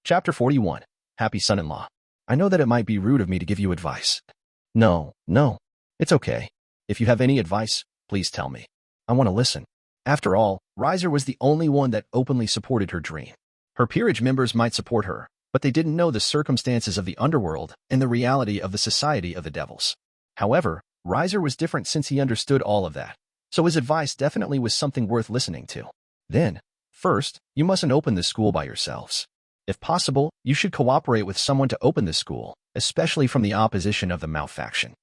Chapter 41. Happy Son-in-Law. I know that it might be rude of me to give you advice. No, it's okay. If you have any advice, please tell me. I want to listen. After all, Riser was the only one that openly supported her dream. Her peerage members might support her, but they didn't know the circumstances of the underworld and the reality of the society of the devils. However, Riser was different since he understood all of that, so his advice definitely was something worth listening to. Then, first, you mustn't open this school by yourselves. If possible, you should cooperate with someone to open this school, especially from the opposition of the Mao faction.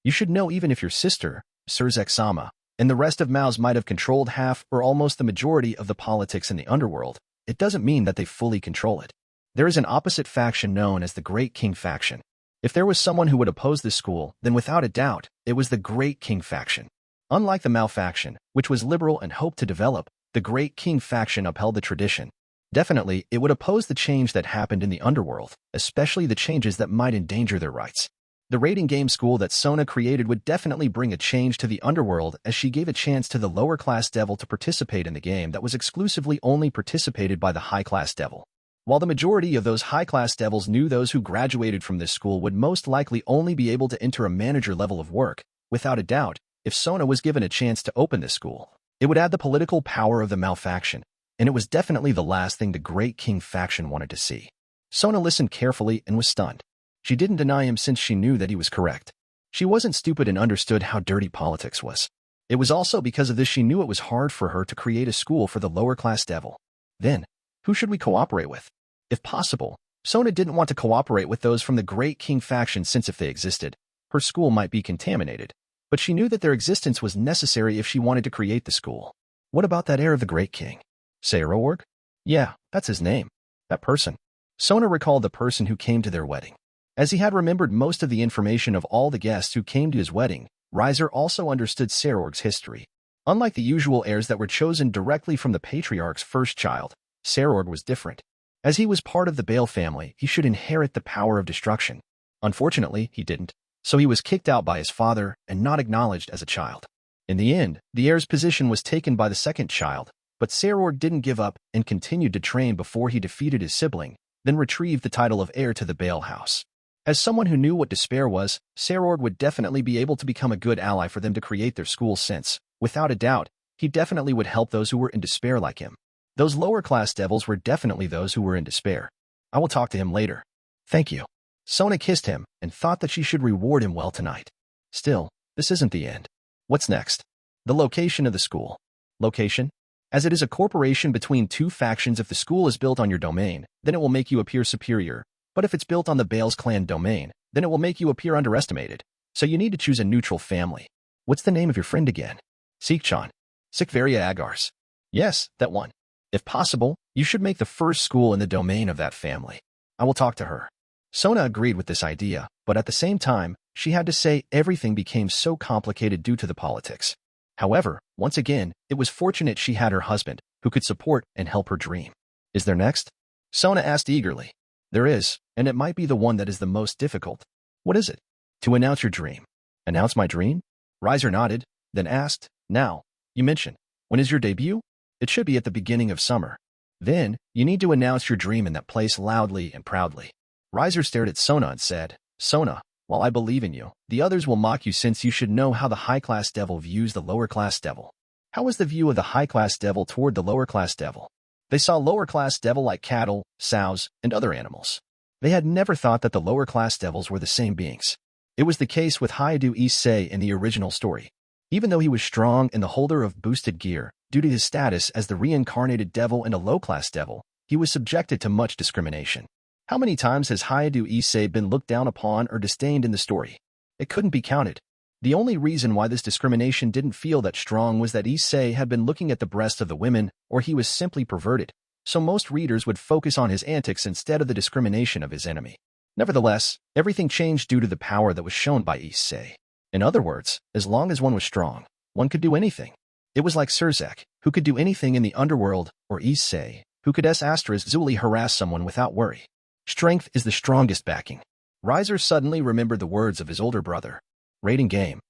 You should know even if your sister, Surzek-sama, and the rest of Mao's might have controlled half or almost the majority of the politics in the underworld, it doesn't mean that they fully control it. There is an opposite faction known as the Great King faction. If there was someone who would oppose this school, then without a doubt, it was the Great King faction. Unlike the Mao faction, which was liberal and hoped to develop, the Great King faction upheld the tradition. Definitely, it would oppose the change that happened in the underworld, especially the changes that might endanger their rights. The raiding game school that Sona created would definitely bring a change to the underworld, as she gave a chance to the lower-class devil to participate in the game that was exclusively only participated by the high-class devil. While the majority of those high-class devils knew those who graduated from this school would most likely only be able to enter a manager level of work, without a doubt, if Sona was given a chance to open this school, it would add the political power of the Mao faction, and it was definitely the last thing the Great King faction wanted to see. Sona listened carefully and was stunned. She didn't deny him since she knew that he was correct. She wasn't stupid and understood how dirty politics was. It was also because of this she knew it was hard for her to create a school for the lower-class devil. Then, who should we cooperate with? If possible, Sona didn't want to cooperate with those from the Great King faction since if they existed, her school might be contaminated. But she knew that their existence was necessary if she wanted to create the school. What about that heir of the Great King? Saorg? Yeah, that's his name. That person. Sona recalled the person who came to their wedding. As he had remembered most of the information of all the guests who came to his wedding, Riser also understood Saorg's history. Unlike the usual heirs that were chosen directly from the patriarch's first child, Saorg was different. As he was part of the Bale family, he should inherit the power of destruction. Unfortunately, he didn't, so he was kicked out by his father and not acknowledged as a child. In the end, the heir's position was taken by the second child, but Saorg didn't give up and continued to train before he defeated his sibling, then retrieved the title of heir to the Bale house. As someone who knew what despair was, Saorg would definitely be able to become a good ally for them to create their school since, without a doubt, he definitely would help those who were in despair like him. Those lower-class devils were definitely those who were in despair. I will talk to him later. Thank you. Sona kissed him and thought that she should reward him well tonight. Still, this isn't the end. What's next? The location of the school. Location? As it is a corporation between two factions, if the school is built on your domain, then it will make you appear superior, but if it's built on the Bale's clan domain, then it will make you appear underestimated. So you need to choose a neutral family. What's the name of your friend again? Sikchan. Sikvaria Agars. Yes, that one. If possible, you should make the first school in the domain of that family. I will talk to her. Sona agreed with this idea, but at the same time, she had to say everything became so complicated due to the politics. However, once again, it was fortunate she had her husband, who could support and help her dream. Is there next? Sona asked eagerly. There is, and it might be the one that is the most difficult. What is it? To announce your dream. Announce my dream? Riser nodded, then asked, now, you mentioned, when is your debut? It should be at the beginning of summer. Then, you need to announce your dream in that place loudly and proudly. Riser stared at Sona and said, Sona, while I believe in you, the others will mock you since you should know how the high-class devil views the lower-class devil. How is the view of the high-class devil toward the lower-class devil? They saw lower-class devil like cattle, sows, and other animals. They had never thought that the lower-class devils were the same beings. It was the case with Hayadu Issei in the original story. Even though he was strong and the holder of boosted gear, due to his status as the reincarnated devil and a low-class devil, he was subjected to much discrimination. How many times has Hayadu Issei been looked down upon or disdained in the story? It couldn't be counted. The only reason why this discrimination didn't feel that strong was that Issei had been looking at the breasts of the women, or he was simply perverted, so most readers would focus on his antics instead of the discrimination of his enemy. Nevertheless, everything changed due to the power that was shown by Issei. In other words, as long as one was strong, one could do anything. It was like Surzek, who could do anything in the underworld, or Issei, who could Zuli harass someone without worry. Strength is the strongest backing. Riser suddenly remembered the words of his older brother. Rating game.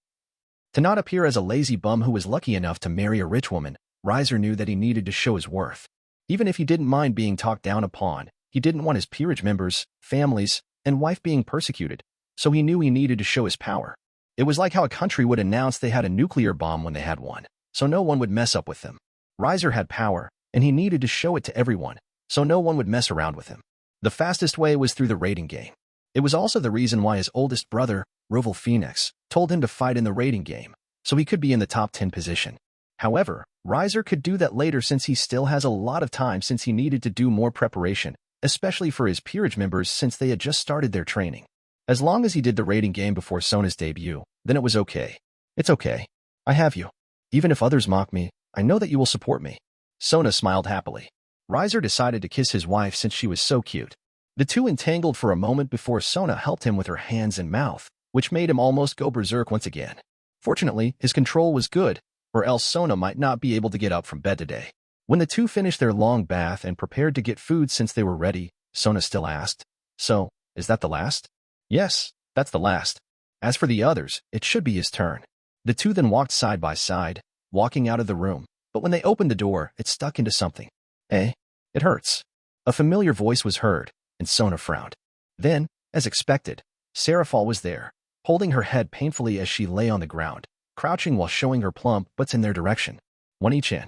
To not appear as a lazy bum who was lucky enough to marry a rich woman, Riser knew that he needed to show his worth. Even if he didn't mind being talked down upon, He didn't want his peerage members, families, and wife being persecuted, so he knew he needed to show his power. It was like how a country would announce they had a nuclear bomb when they had one, so no one would mess up with them. Riser had power, and he needed to show it to everyone, so no one would mess around with him. The fastest way was through the raiding game. It was also the reason why his oldest brother, Riser Phenex, told him to fight in the raiding game, so he could be in the top 10 position. However, Riser could do that later since he still has a lot of time since he needed to do more preparation, especially for his peerage members since they had just started their training. As long as he did the raiding game before Sona's debut, then it was okay. It's okay. I have you. Even if others mock me, I know that you will support me. Sona smiled happily. Riser decided to kiss his wife since she was so cute. The two entangled for a moment before Sona helped him with her hands and mouth, which made him almost go berserk once again. Fortunately, his control was good, or else Sona might not be able to get up from bed today. When the two finished their long bath and prepared to get food since they were ready, Sona still asked, "So, is that the last?" "Yes, that's the last. As for the others, it should be his turn." The two then walked side by side, walking out of the room, but when they opened the door, it stuck into something. "Eh? It hurts." A familiar voice was heard, and Sona frowned. Then, as expected, Seraphal was there, holding her head painfully as she lay on the ground, crouching while showing her plump butts in their direction. "One-chan."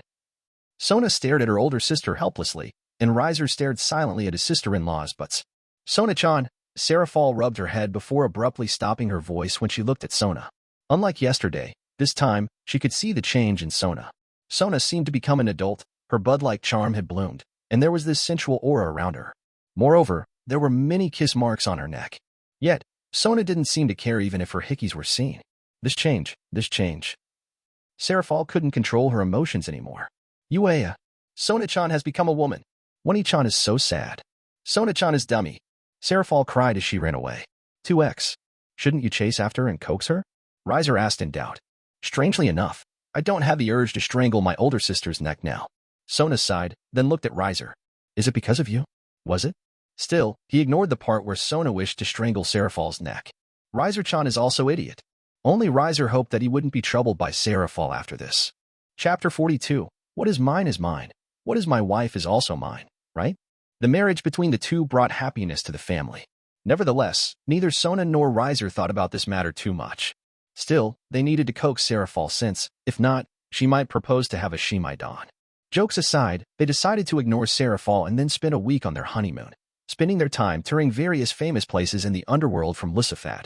Sona stared at her older sister helplessly, and Riser stared silently at his sister-in-law's butts. "Sona-chan," Seraphal rubbed her head before abruptly stopping her voice when she looked at Sona. Unlike yesterday, this time, she could see the change in Sona. Sona seemed to become an adult, her bud-like charm had bloomed, and there was this sensual aura around her. Moreover, there were many kiss marks on her neck. Yet, Sona didn't seem to care even if her hickeys were seen. This change. Seraphal couldn't control her emotions anymore. "Yuaya, Sona-chan has become a woman. One-chan is so sad. Sona-chan is dummy." Seraphal cried as she ran away. 2x. "Shouldn't you chase after and coax her?" Riser asked in doubt. "Strangely enough, I don't have the urge to strangle my older sister's neck now." Sona sighed, then looked at Riser. "Is it because of you? Was it?" Still, he ignored the part where Sona wished to strangle Seraphal's neck. Riser-chan is also idiot. Only Riser hoped that he wouldn't be troubled by Seraphal after this. Chapter 42. What is mine is mine. What is my wife is also mine, right? The marriage between the two brought happiness to the family. Nevertheless, neither Sona nor Riser thought about this matter too much. Still, they needed to coax Seraphal since, if not, she might propose to have a Shimai-dan. Jokes aside, they decided to ignore Seraphal and then spend a week on their honeymoon, spending their time touring various famous places in the underworld from Lucifad,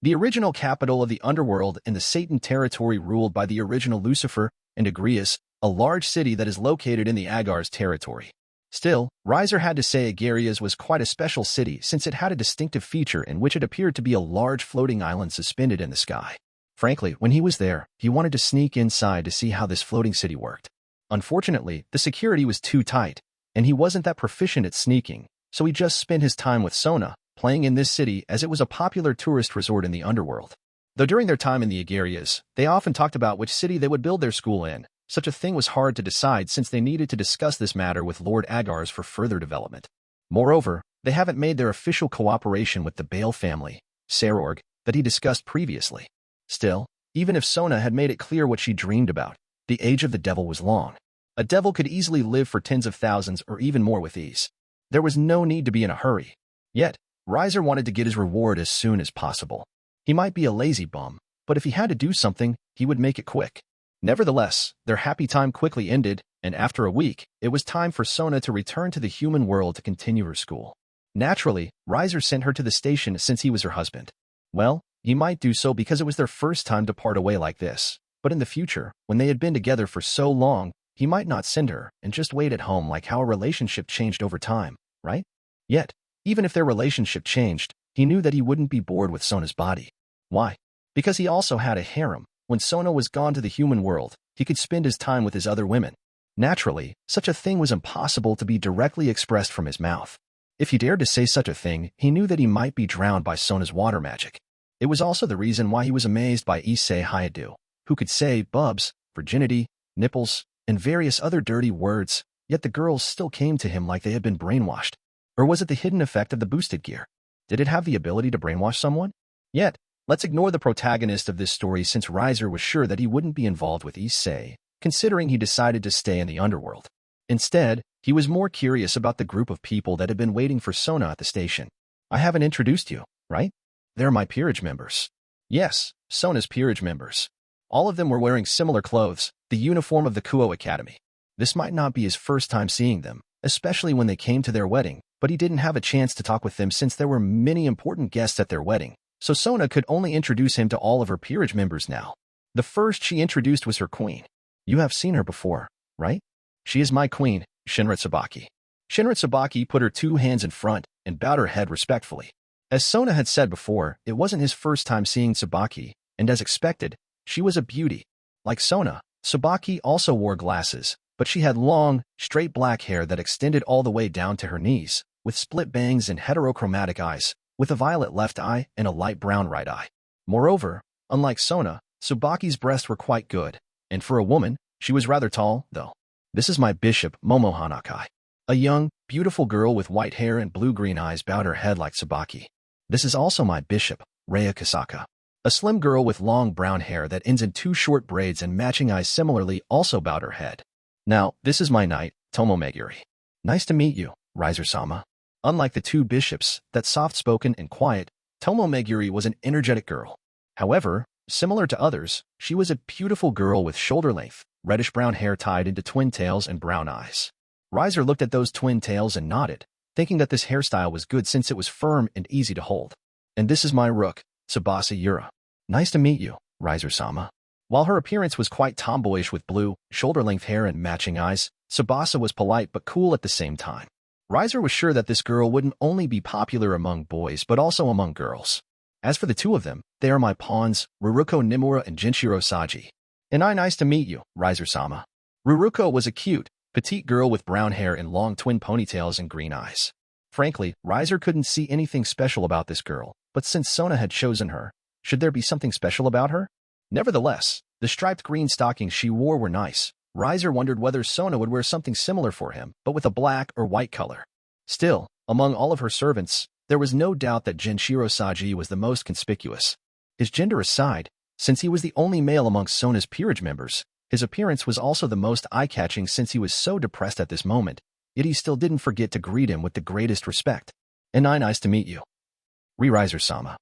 the original capital of the underworld in the Satan territory ruled by the original Lucifer, and Agrias, a large city that is located in the Agar's territory. Still, Riser had to say Agarias was quite a special city since it had a distinctive feature in which it appeared to be a large floating island suspended in the sky. Frankly, when he was there, he wanted to sneak inside to see how this floating city worked. Unfortunately, the security was too tight, and he wasn't that proficient at sneaking, so he just spent his time with Sona, playing in this city as it was a popular tourist resort in the underworld. Though during their time in the Agarias, they often talked about which city they would build their school in. Such a thing was hard to decide since they needed to discuss this matter with Lord Agars for further development. Moreover, they haven't made their official cooperation with the Bale family, Sarorg, that he discussed previously. Still, even if Sona had made it clear what she dreamed about, the age of the devil was long. A devil could easily live for tens of thousands or even more with ease. There was no need to be in a hurry. Yet, Riser wanted to get his reward as soon as possible. He might be a lazy bum, but if he had to do something, he would make it quick. Nevertheless, their happy time quickly ended, and after a week, it was time for Sona to return to the human world to continue her school. Naturally, Riser sent her to the station since he was her husband. Well, he might do so because it was their first time to part away like this, but in the future, when they had been together for so long, he might not send her and just wait at home like how a relationship changed over time, right? Yet, even if their relationship changed, he knew that he wouldn't be bored with Sona's body. Why? Because he also had a harem. When Sona was gone to the human world, he could spend his time with his other women. Naturally, such a thing was impossible to be directly expressed from his mouth. If he dared to say such a thing, he knew that he might be drowned by Sona's water magic. It was also the reason why he was amazed by Issei Hayadu, who could say bubs, virginity, nipples, and various other dirty words, yet the girls still came to him like they had been brainwashed. Or was it the hidden effect of the boosted gear? Did it have the ability to brainwash someone? Yet, let's ignore the protagonist of this story since Riser was sure that he wouldn't be involved with Issei, considering he decided to stay in the underworld. Instead, he was more curious about the group of people that had been waiting for Sona at the station. I haven't introduced you, right? They're my peerage members. Yes, Sona's peerage members. All of them were wearing similar clothes, the uniform of the Kuo Academy. This might not be his first time seeing them, especially when they came to their wedding, but he didn't have a chance to talk with them since there were many important guests at their wedding, so Sona could only introduce him to all of her peerage members now. The first she introduced was her queen. You have seen her before, right? She is my queen, Shinra Tsubaki. Shinra Tsubaki put her 2 hands in front and bowed her head respectfully. As Sona had said before, it wasn't his first time seeing Tsubaki, and as expected, she was a beauty. Like Sona, Tsubaki also wore glasses, but she had long, straight black hair that extended all the way down to her knees, with split bangs and heterochromatic eyes, with a violet left eye and a light brown right eye. Moreover, unlike Sona, Tsubaki's breasts were quite good, and for a woman, she was rather tall, though. This is my bishop, Momo Hanakai. A young, beautiful girl with white hair and blue-green eyes bowed her head like Tsubaki. This is also my bishop, Raya Kasaka. A slim girl with long brown hair that ends in 2 short braids and matching eyes similarly also bowed her head. Now, this is my knight, Tomo Meguri. Nice to meet you, Riser-sama. Unlike the 2 bishops, that soft-spoken and quiet, Tomo Meguri was an energetic girl. However, similar to others, she was a beautiful girl with shoulder-length, reddish-brown hair tied into twin tails and brown eyes. Riser looked at those twin tails and nodded, thinking that this hairstyle was good since it was firm and easy to hold. And this is my rook, Tsubasa Yura. Nice to meet you, Riser-sama. While her appearance was quite tomboyish with blue, shoulder-length hair and matching eyes, Tsubasa was polite but cool at the same time. Riser was sure that this girl wouldn't only be popular among boys but also among girls. As for the 2 of them, they are my pawns, Ruruko Nimura and Jinshiro Saji. And nice to meet you, Riser-sama. Ruruko was a cute, petite girl with brown hair and long twin ponytails and green eyes. Frankly, Riser couldn't see anything special about this girl, but since Sona had chosen her, should there be something special about her? Nevertheless, the striped green stockings she wore were nice. Riser wondered whether Sona would wear something similar for him, but with a black or white color. Still, among all of her servants, there was no doubt that Jinshiro Saji was the most conspicuous. His gender aside, since he was the only male amongst Sona's peerage members, his appearance was also the most eye-catching since he was so depressed at this moment, yet he still didn't forget to greet him with the greatest respect. And nice to meet you. Riser-sama.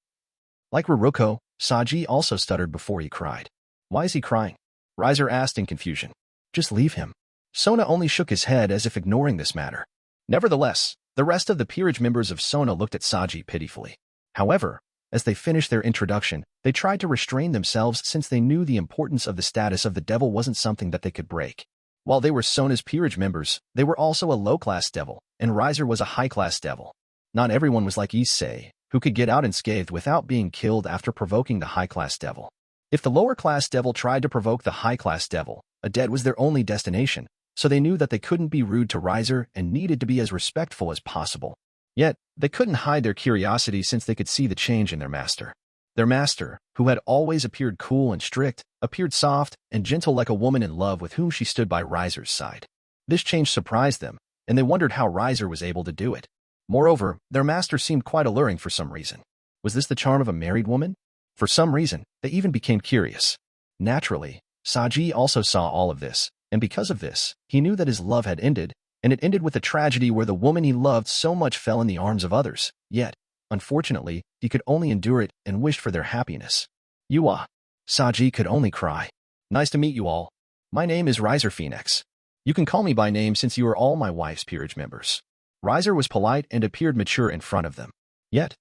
Like Ruruko, Saji also stuttered before he cried. Why is he crying? Riser asked in confusion. Just leave him. Sona only shook his head as if ignoring this matter. Nevertheless, the rest of the peerage members of Sona looked at Saji pitifully. However, as they finished their introduction, they tried to restrain themselves since they knew the importance of the status of the devil wasn't something that they could break. While they were Sona's peerage members, they were also a low-class devil, and Riser was a high-class devil. Not everyone was like Issei, who could get out unscathed without being killed after provoking the high-class devil. If the lower-class devil tried to provoke the high-class devil, a death was their only destination, so they knew that they couldn't be rude to Riser and needed to be as respectful as possible. Yet, they couldn't hide their curiosity since they could see the change in their master. Their master, who had always appeared cool and strict, appeared soft and gentle like a woman in love with whom she stood by Riser's side. This change surprised them, and they wondered how Riser was able to do it. Moreover, their master seemed quite alluring for some reason. Was this the charm of a married woman? For some reason, they even became curious. Naturally, Saji also saw all of this, and because of this, he knew that his love had ended, and it ended with a tragedy where the woman he loved so much fell in the arms of others. Yet, unfortunately, he could only endure it and wished for their happiness. Saji could only cry. Nice to meet you all. My name is Riser Phenex. You can call me by name since you are all my wife's peerage members. Riser was polite and appeared mature in front of them. Yet,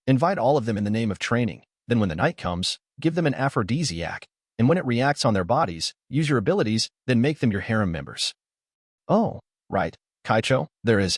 invite all of them in the name of training, then when the night comes, give them an aphrodisiac, and when it reacts on their bodies, use your abilities, then make them your harem members. Oh, right, Kaicho, there is.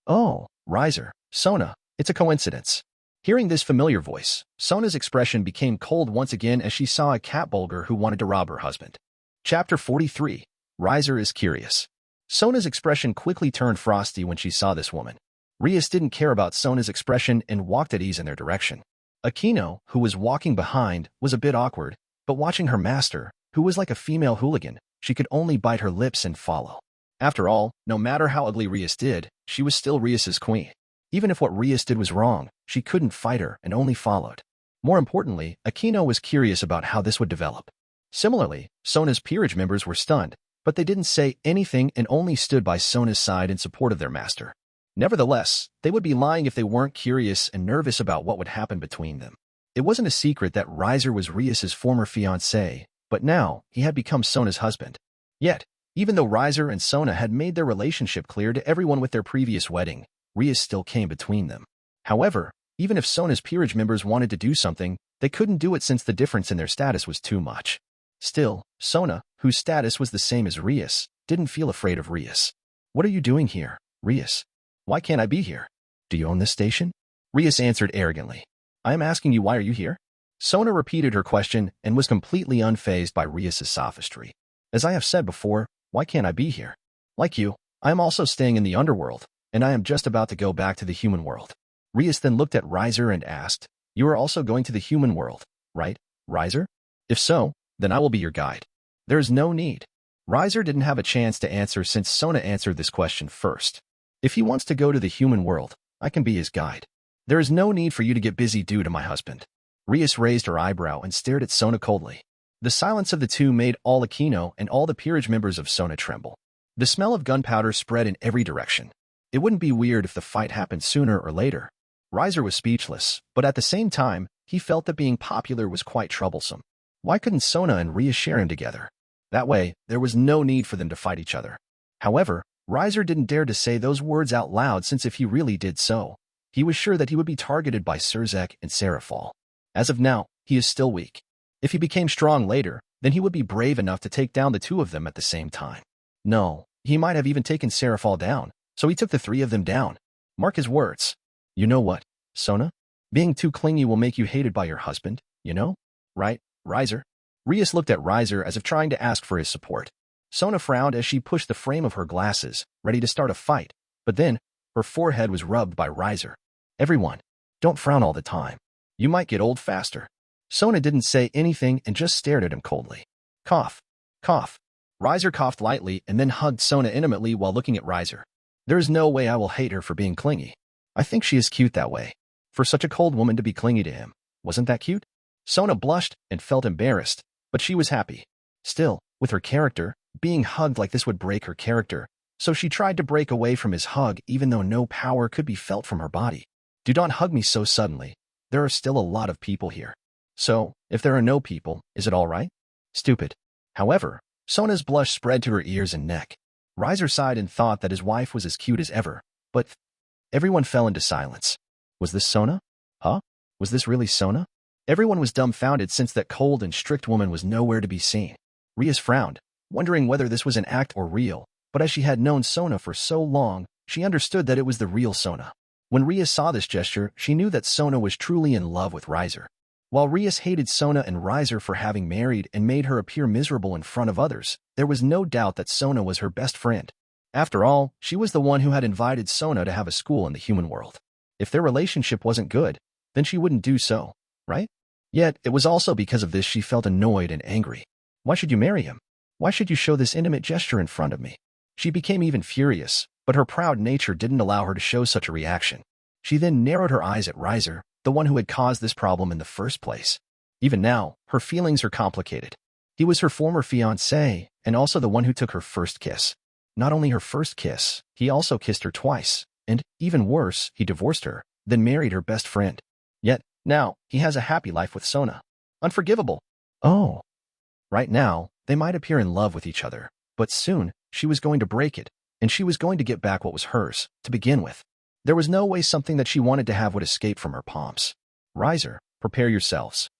Oh, Riser, Sona, it's a coincidence. Hearing this familiar voice, Sona's expression became cold once again as she saw a catbulger who wanted to rob her husband. Chapter 43. Riser is curious. Sona's expression quickly turned frosty when she saw this woman. Rias didn't care about Sona's expression and walked at ease in their direction. Akino, who was walking behind, was a bit awkward, but watching her master, who was like a female hooligan, she could only bite her lips and follow. After all, no matter how ugly Rias did, she was still Rias's queen. Even if what Rias did was wrong, she couldn't fight her and only followed. More importantly, Akino was curious about how this would develop. Similarly, Sona's peerage members were stunned, but they didn't say anything and only stood by Sona's side in support of their master. Nevertheless, they would be lying if they weren't curious and nervous about what would happen between them. It wasn't a secret that Riser was Rias's former fiancé, but now he had become Sona's husband. Yet, even though Riser and Sona had made their relationship clear to everyone with their previous wedding, Rias still came between them. However, even if Sona's peerage members wanted to do something, they couldn't do it since the difference in their status was too much. Still, Sona, whose status was the same as Rias, didn't feel afraid of Rias. "What are you doing here, Rias? Why can't I be here? Do you own this station?" Rias answered arrogantly. "I am asking you, why are you here?" Sona repeated her question and was completely unfazed by Rias's sophistry. "As I have said before, why can't I be here? Like you, I am also staying in the underworld, and I am just about to go back to the human world." Rias then looked at Riser and asked, "You are also going to the human world, right, Riser? If so, then I will be your guide." "There is no need." Riser didn't have a chance to answer since Sona answered this question first. "If he wants to go to the human world, I can be his guide. There is no need for you to get busy due to my husband." Rias raised her eyebrow and stared at Sona coldly. The silence of the two made all Aquino and all the peerage members of Sona tremble. The smell of gunpowder spread in every direction. It wouldn't be weird if the fight happened sooner or later. Riser was speechless, but at the same time, he felt that being popular was quite troublesome. Why couldn't Sona and Rias share him together? That way, there was no need for them to fight each other. However, Riser didn't dare to say those words out loud since if he really did so, he was sure that he would be targeted by Sirzek and Serafal. As of now, he is still weak. If he became strong later, then he would be brave enough to take down the two of them at the same time. No, he might have even taken Serafal down, so he took the three of them down. Mark his words. You know what, Sona? Being too clingy will make you hated by your husband, you know? Right, Riser? Rias looked at Riser as if trying to ask for his support. Sona frowned as she pushed the frame of her glasses, ready to start a fight, but then, her forehead was rubbed by Riser. "Everyone, don't frown all the time. You might get old faster." Sona didn't say anything and just stared at him coldly. Cough. Cough. Riser coughed lightly and then hugged Sona intimately while looking at Riser. "There is no way I will hate her for being clingy. I think she is cute that way. For such a cold woman to be clingy to him. Wasn't that cute?" Sona blushed and felt embarrassed, but she was happy. Still, with her character, being hugged like this would break her character, so she tried to break away from his hug even though no power could be felt from her body. "Do not hug me so suddenly. There are still a lot of people here. So, if there are no people, is it all right?" Stupid. However, Sona's blush spread to her ears and neck. Riser sighed and thought that his wife was as cute as ever, but everyone fell into silence. Was this Sona? Huh? Was this really Sona? Everyone was dumbfounded since that cold and strict woman was nowhere to be seen. Rias frowned, wondering whether this was an act or real, but as she had known Sona for so long, she understood that it was the real Sona. When Rias saw this gesture, she knew that Sona was truly in love with Riser. While Rias hated Sona and Riser for having married and made her appear miserable in front of others, there was no doubt that Sona was her best friend. After all, she was the one who had invited Sona to have a school in the human world. If their relationship wasn't good, then she wouldn't do so, right? Yet, it was also because of this she felt annoyed and angry. Why should you marry him? Why should you show this intimate gesture in front of me? She became even furious, but her proud nature didn't allow her to show such a reaction. She then narrowed her eyes at Riser, the one who had caused this problem in the first place. Even now, her feelings are complicated. He was her former fiancé, and also the one who took her first kiss. Not only her first kiss, he also kissed her twice, and, even worse, he divorced her, then married her best friend. Yet, now, he has a happy life with Sona. Unforgivable. Oh. Right now, they might appear in love with each other, but soon, she was going to break it, and she was going to get back what was hers, to begin with. There was no way something that she wanted to have would escape from her palms. Riser, prepare yourselves.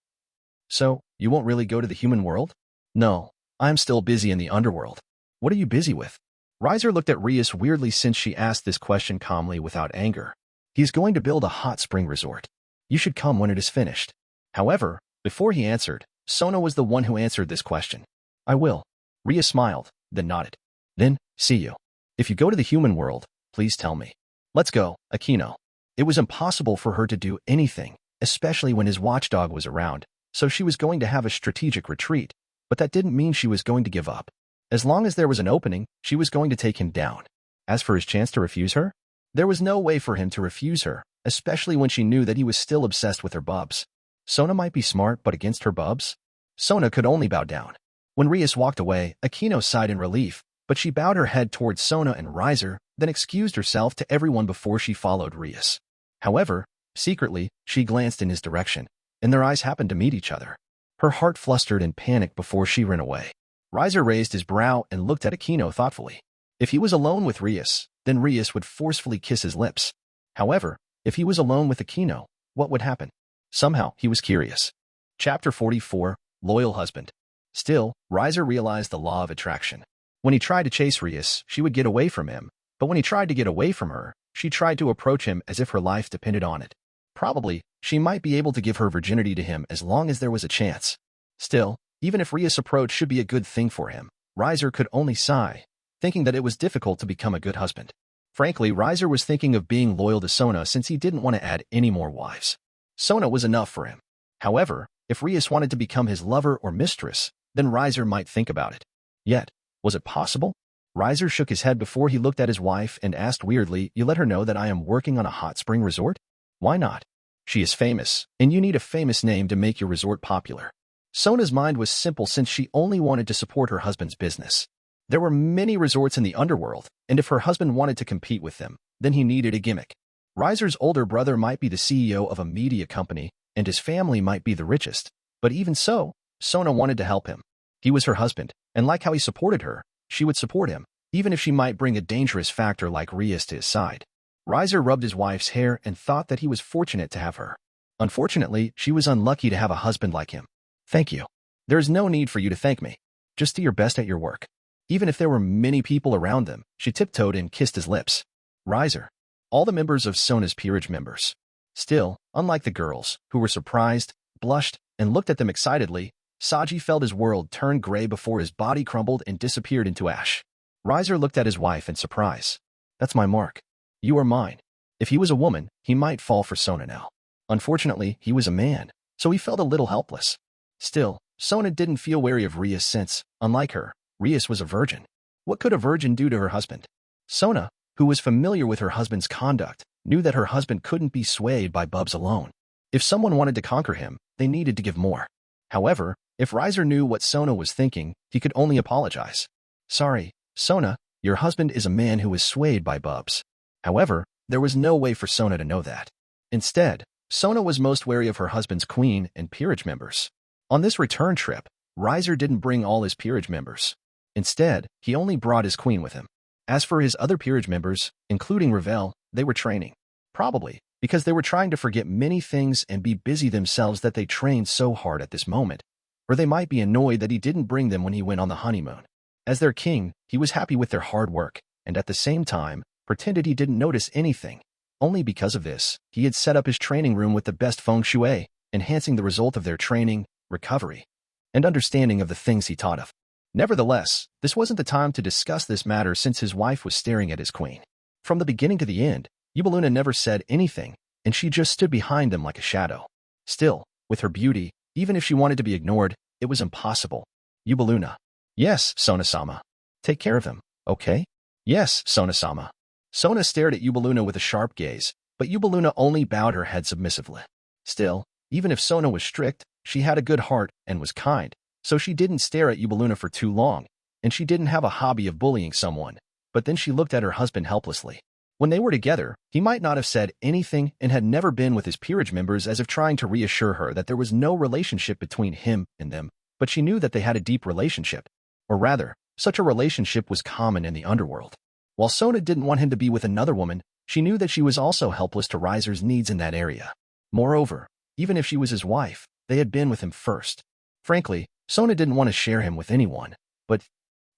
So, you won't really go to the human world? No, I'm still busy in the underworld. What are you busy with? Riser looked at Rias weirdly since she asked this question calmly without anger. He's going to build a hot spring resort. You should come when it is finished. However, before he answered, Sona was the one who answered this question. I will. Rias smiled, then nodded. Then, see you. If you go to the human world, please tell me. Let's go, Aquino. It was impossible for her to do anything, especially when his watchdog was around, so she was going to have a strategic retreat, but that didn't mean she was going to give up. As long as there was an opening, she was going to take him down. As for his chance to refuse her, there was no way for him to refuse her, especially when she knew that he was still obsessed with her bubs. Sona might be smart, but against her bubs? Sona could only bow down. When Rias walked away, Akino sighed in relief, but she bowed her head towards Sona and Riser, then excused herself to everyone before she followed Rias. However, secretly, she glanced in his direction, and their eyes happened to meet each other. Her heart flustered and panicked before she ran away. Riser raised his brow and looked at Akino thoughtfully. If he was alone with Rias, then Rias would forcefully kiss his lips. However, if he was alone with Akino, what would happen? Somehow, he was curious. Chapter 44, Loyal Husband. Still, Riser realized the law of attraction. When he tried to chase Rias, she would get away from him, but when he tried to get away from her, she tried to approach him as if her life depended on it. Probably, she might be able to give her virginity to him as long as there was a chance. Still, even if Rias' approach should be a good thing for him, Riser could only sigh, thinking that it was difficult to become a good husband. Frankly, Riser was thinking of being loyal to Sona since he didn't want to add any more wives. Sona was enough for him. However, if Rias wanted to become his lover or mistress, then Riser might think about it. Yet, was it possible? Riser shook his head before he looked at his wife and asked weirdly, "You let her know that I am working on a hot spring resort? Why not? She is famous, and you need a famous name to make your resort popular." Sona's mind was simple since she only wanted to support her husband's business. There were many resorts in the underworld, and if her husband wanted to compete with them, then he needed a gimmick. Riser's older brother might be the CEO of a media company, and his family might be the richest, but even so, Sona wanted to help him. He was her husband, and like how he supported her, she would support him, even if she might bring a dangerous factor like Rias to his side. Riser rubbed his wife's hair and thought that he was fortunate to have her. Unfortunately, she was unlucky to have a husband like him. "Thank you. There is no need for you to thank me. Just do your best at your work." Even if there were many people around them, she tiptoed and kissed his lips. Riser. All the members of Sona's peerage members. Still, unlike the girls, who were surprised, blushed, and looked at them excitedly, Saji felt his world turn gray before his body crumbled and disappeared into ash. Riser looked at his wife in surprise. "That's my mark. You are mine." If he was a woman, he might fall for Sona now. Unfortunately, he was a man, so he felt a little helpless. Still, Sona didn't feel wary of Rias since, unlike her, Rias was a virgin. What could a virgin do to her husband? Sona, who was familiar with her husband's conduct, knew that her husband couldn't be swayed by bubs alone. If someone wanted to conquer him, they needed to give more. However, if Riser knew what Sona was thinking, he could only apologize. "Sorry, Sona, your husband is a man who is swayed by bubs." However, there was no way for Sona to know that. Instead, Sona was most wary of her husband's queen and peerage members. On this return trip, Riser didn't bring all his peerage members. Instead, he only brought his queen with him. As for his other peerage members, including Ravel, they were training. Probably because they were trying to forget many things and be busy themselves that they trained so hard at this moment. Or they might be annoyed that he didn't bring them when he went on the honeymoon. As their king, he was happy with their hard work, and at the same time, pretended he didn't notice anything. Only because of this, he had set up his training room with the best feng shui, enhancing the result of their training, recovery, and understanding of the things he taught of. Nevertheless, this wasn't the time to discuss this matter since his wife was staring at his queen. From the beginning to the end, Yubaluna never said anything, and she just stood behind them like a shadow. Still, with her beauty, even if she wanted to be ignored, it was impossible. Yubaluna. "Yes, Sona-sama. Take care of him, okay?" "Yes, Sona-sama." Sona stared at Yubaluna with a sharp gaze, but Yubaluna only bowed her head submissively. Still, even if Sona was strict, she had a good heart and was kind, so she didn't stare at Yubaluna for too long, and she didn't have a hobby of bullying someone, but then she looked at her husband helplessly. When they were together, he might not have said anything and had never been with his peerage members as if trying to reassure her that there was no relationship between him and them, but she knew that they had a deep relationship. Or rather, such a relationship was common in the underworld. While Sona didn't want him to be with another woman, she knew that she was also helpless to Riser's needs in that area. Moreover, even if she was his wife, they had been with him first. Frankly, Sona didn't want to share him with anyone, but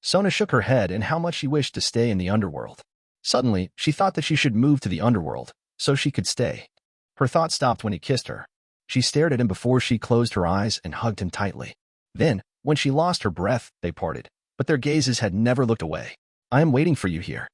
Sona shook her head and how much she wished to stay in the underworld. Suddenly, she thought that she should move to the underworld, so she could stay. Her thought stopped when he kissed her. She stared at him before she closed her eyes and hugged him tightly. Then, when she lost her breath, they parted, but their gazes had never looked away. "I am waiting for you here."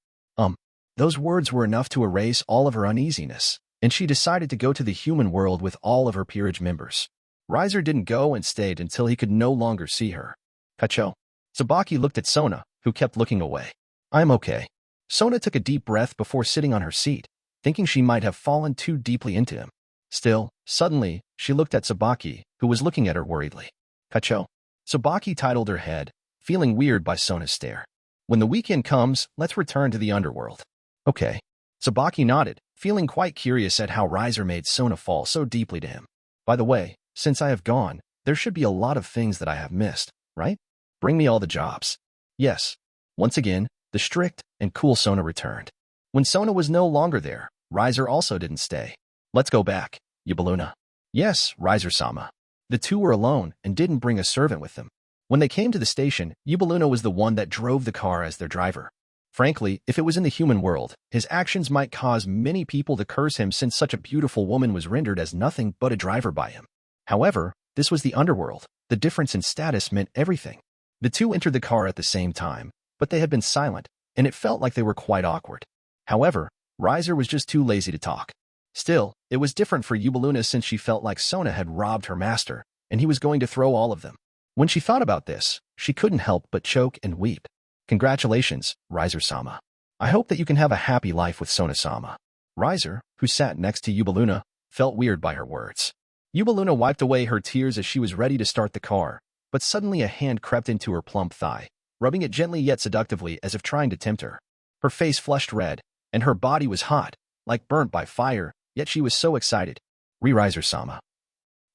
Those words were enough to erase all of her uneasiness, and she decided to go to the human world with all of her peerage members. Riser didn't go and stayed until he could no longer see her. "Kacho." Tsubaki looked at Sona, who kept looking away. "I'm okay." Sona took a deep breath before sitting on her seat, thinking she might have fallen too deeply into him. Still, suddenly, she looked at Tsubaki, who was looking at her worriedly. "Kacho." Sabaki titled her head, feeling weird by Sona's stare. When the weekend comes, let's return to the underworld. Okay. Sabaki nodded, feeling quite curious at how Riser made Sona fall so deeply to him. By the way, since I have gone, there should be a lot of things that I have missed, right? Bring me all the jobs. Yes. Once again, the strict and cool Sona returned. When Sona was no longer there, Riser also didn't stay. Let's go back, Yubaluna. Yes, Riser-sama. The two were alone and didn't bring a servant with them. When they came to the station, Yubaluna was the one that drove the car as their driver. Frankly, if it was in the human world, his actions might cause many people to curse him since such a beautiful woman was rendered as nothing but a driver by him. However, this was the underworld. The difference in status meant everything. The two entered the car at the same time, but they had been silent, and it felt like they were quite awkward. However, Riser was just too lazy to talk. Still, it was different for Yubaluna since she felt like Sona had robbed her master, and he was going to throw all of them. When she thought about this, she couldn't help but choke and weep. Congratulations, Riser-sama. I hope that you can have a happy life with Sona-sama. Riser, who sat next to Yubaluna, felt weird by her words. Yubaluna wiped away her tears as she was ready to start the car, but suddenly a hand crept into her plump thigh, rubbing it gently yet seductively as if trying to tempt her. Her face flushed red, and her body was hot, like burnt by fire, yet she was so excited. Riser-sama.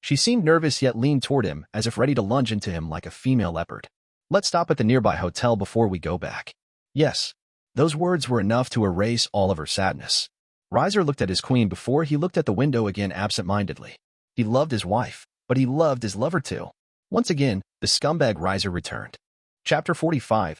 She seemed nervous yet leaned toward him as if ready to lunge into him like a female leopard. Let's stop at the nearby hotel before we go back. Yes. Those words were enough to erase all of her sadness. Riser looked at his queen before he looked at the window again absent-mindedly. He loved his wife, but he loved his lover too. Once again, the scumbag Riser returned. Chapter 45.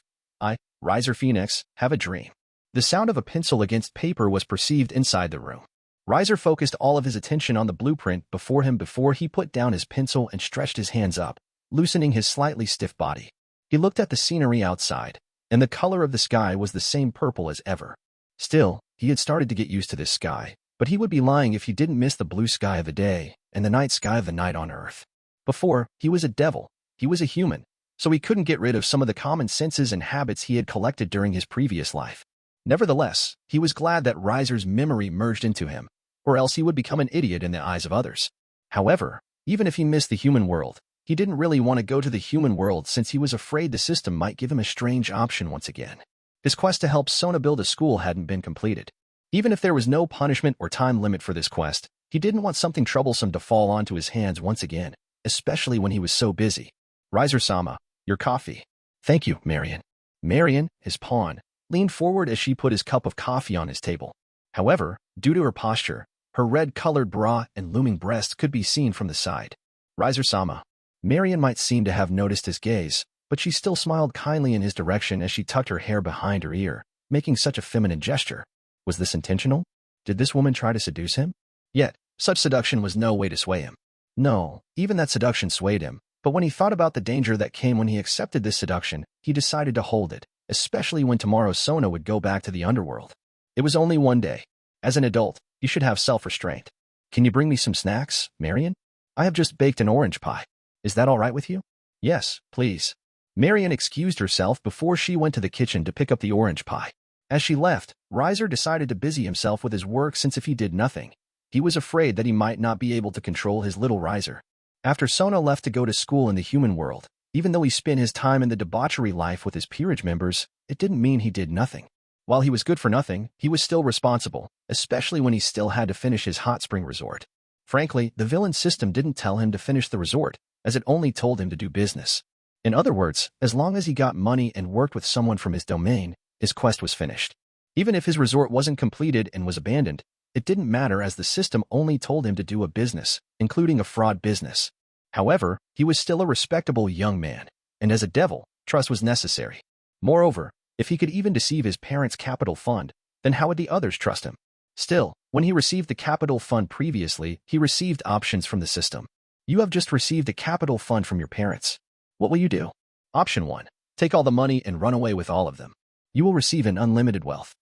Riser Phenex, have a dream. The sound of a pencil against paper was perceived inside the room. Riser focused all of his attention on the blueprint before him before he put down his pencil and stretched his hands up, loosening his slightly stiff body. He looked at the scenery outside, and the color of the sky was the same purple as ever. Still, he had started to get used to this sky, but he would be lying if he didn't miss the blue sky of the day and the night sky of the night on Earth. Before, he was a devil. He was a human, so he couldn't get rid of some of the common senses and habits he had collected during his previous life. Nevertheless, he was glad that Riser's memory merged into him, or else he would become an idiot in the eyes of others. However, even if he missed the human world, he didn't really want to go to the human world since he was afraid the system might give him a strange option once again. His quest to help Sona build a school hadn't been completed. Even if there was no punishment or time limit for this quest, he didn't want something troublesome to fall onto his hands once again, especially when he was so busy. Riser-sama, your coffee. Thank you, Marion. Marion, his pawn, leaned forward as she put his cup of coffee on his table. However, due to her posture, her red-colored bra and looming breast could be seen from the side. Riser-sama. Marion might seem to have noticed his gaze, but she still smiled kindly in his direction as she tucked her hair behind her ear, making such a feminine gesture. Was this intentional? Did this woman try to seduce him? Yet, such seduction was no way to sway him. No, even that seduction swayed him, but when he thought about the danger that came when he accepted this seduction, he decided to hold it, especially when tomorrow Sona would go back to the underworld. It was only one day. As an adult, you should have self-restraint. Can you bring me some snacks, Marion? I have just baked an orange pie. Is that all right with you? Yes, please. Marion excused herself before she went to the kitchen to pick up the orange pie. As she left, Riser decided to busy himself with his work since if he did nothing, he was afraid that he might not be able to control his little Riser. After Sona left to go to school in the human world, even though he spent his time in the debauchery life with his peerage members, it didn't mean he did nothing. While he was good for nothing, he was still responsible, especially when he still had to finish his hot spring resort. Frankly, the villain system didn't tell him to finish the resort, as it only told him to do business. In other words, as long as he got money and worked with someone from his domain, his quest was finished. Even if his resort wasn't completed and was abandoned, it didn't matter as the system only told him to do a business, including a fraud business. However, he was still a respectable young man, and as a devil, trust was necessary. Moreover, if he could even deceive his parents' capital fund, then how would the others trust him? Still, when he received the capital fund previously, he received options from the system. You have just received a capital fund from your parents. What will you do? Option 1. Take all the money and run away with all of them. You will receive an unlimited wealth.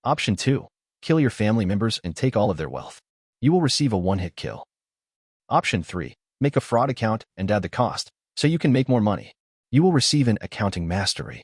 Option 2. Kill your family members and take all of their wealth. You will receive a one-hit kill. Option 3. Make a fraud account and add the cost, so you can make more money. You will receive an accounting mastery.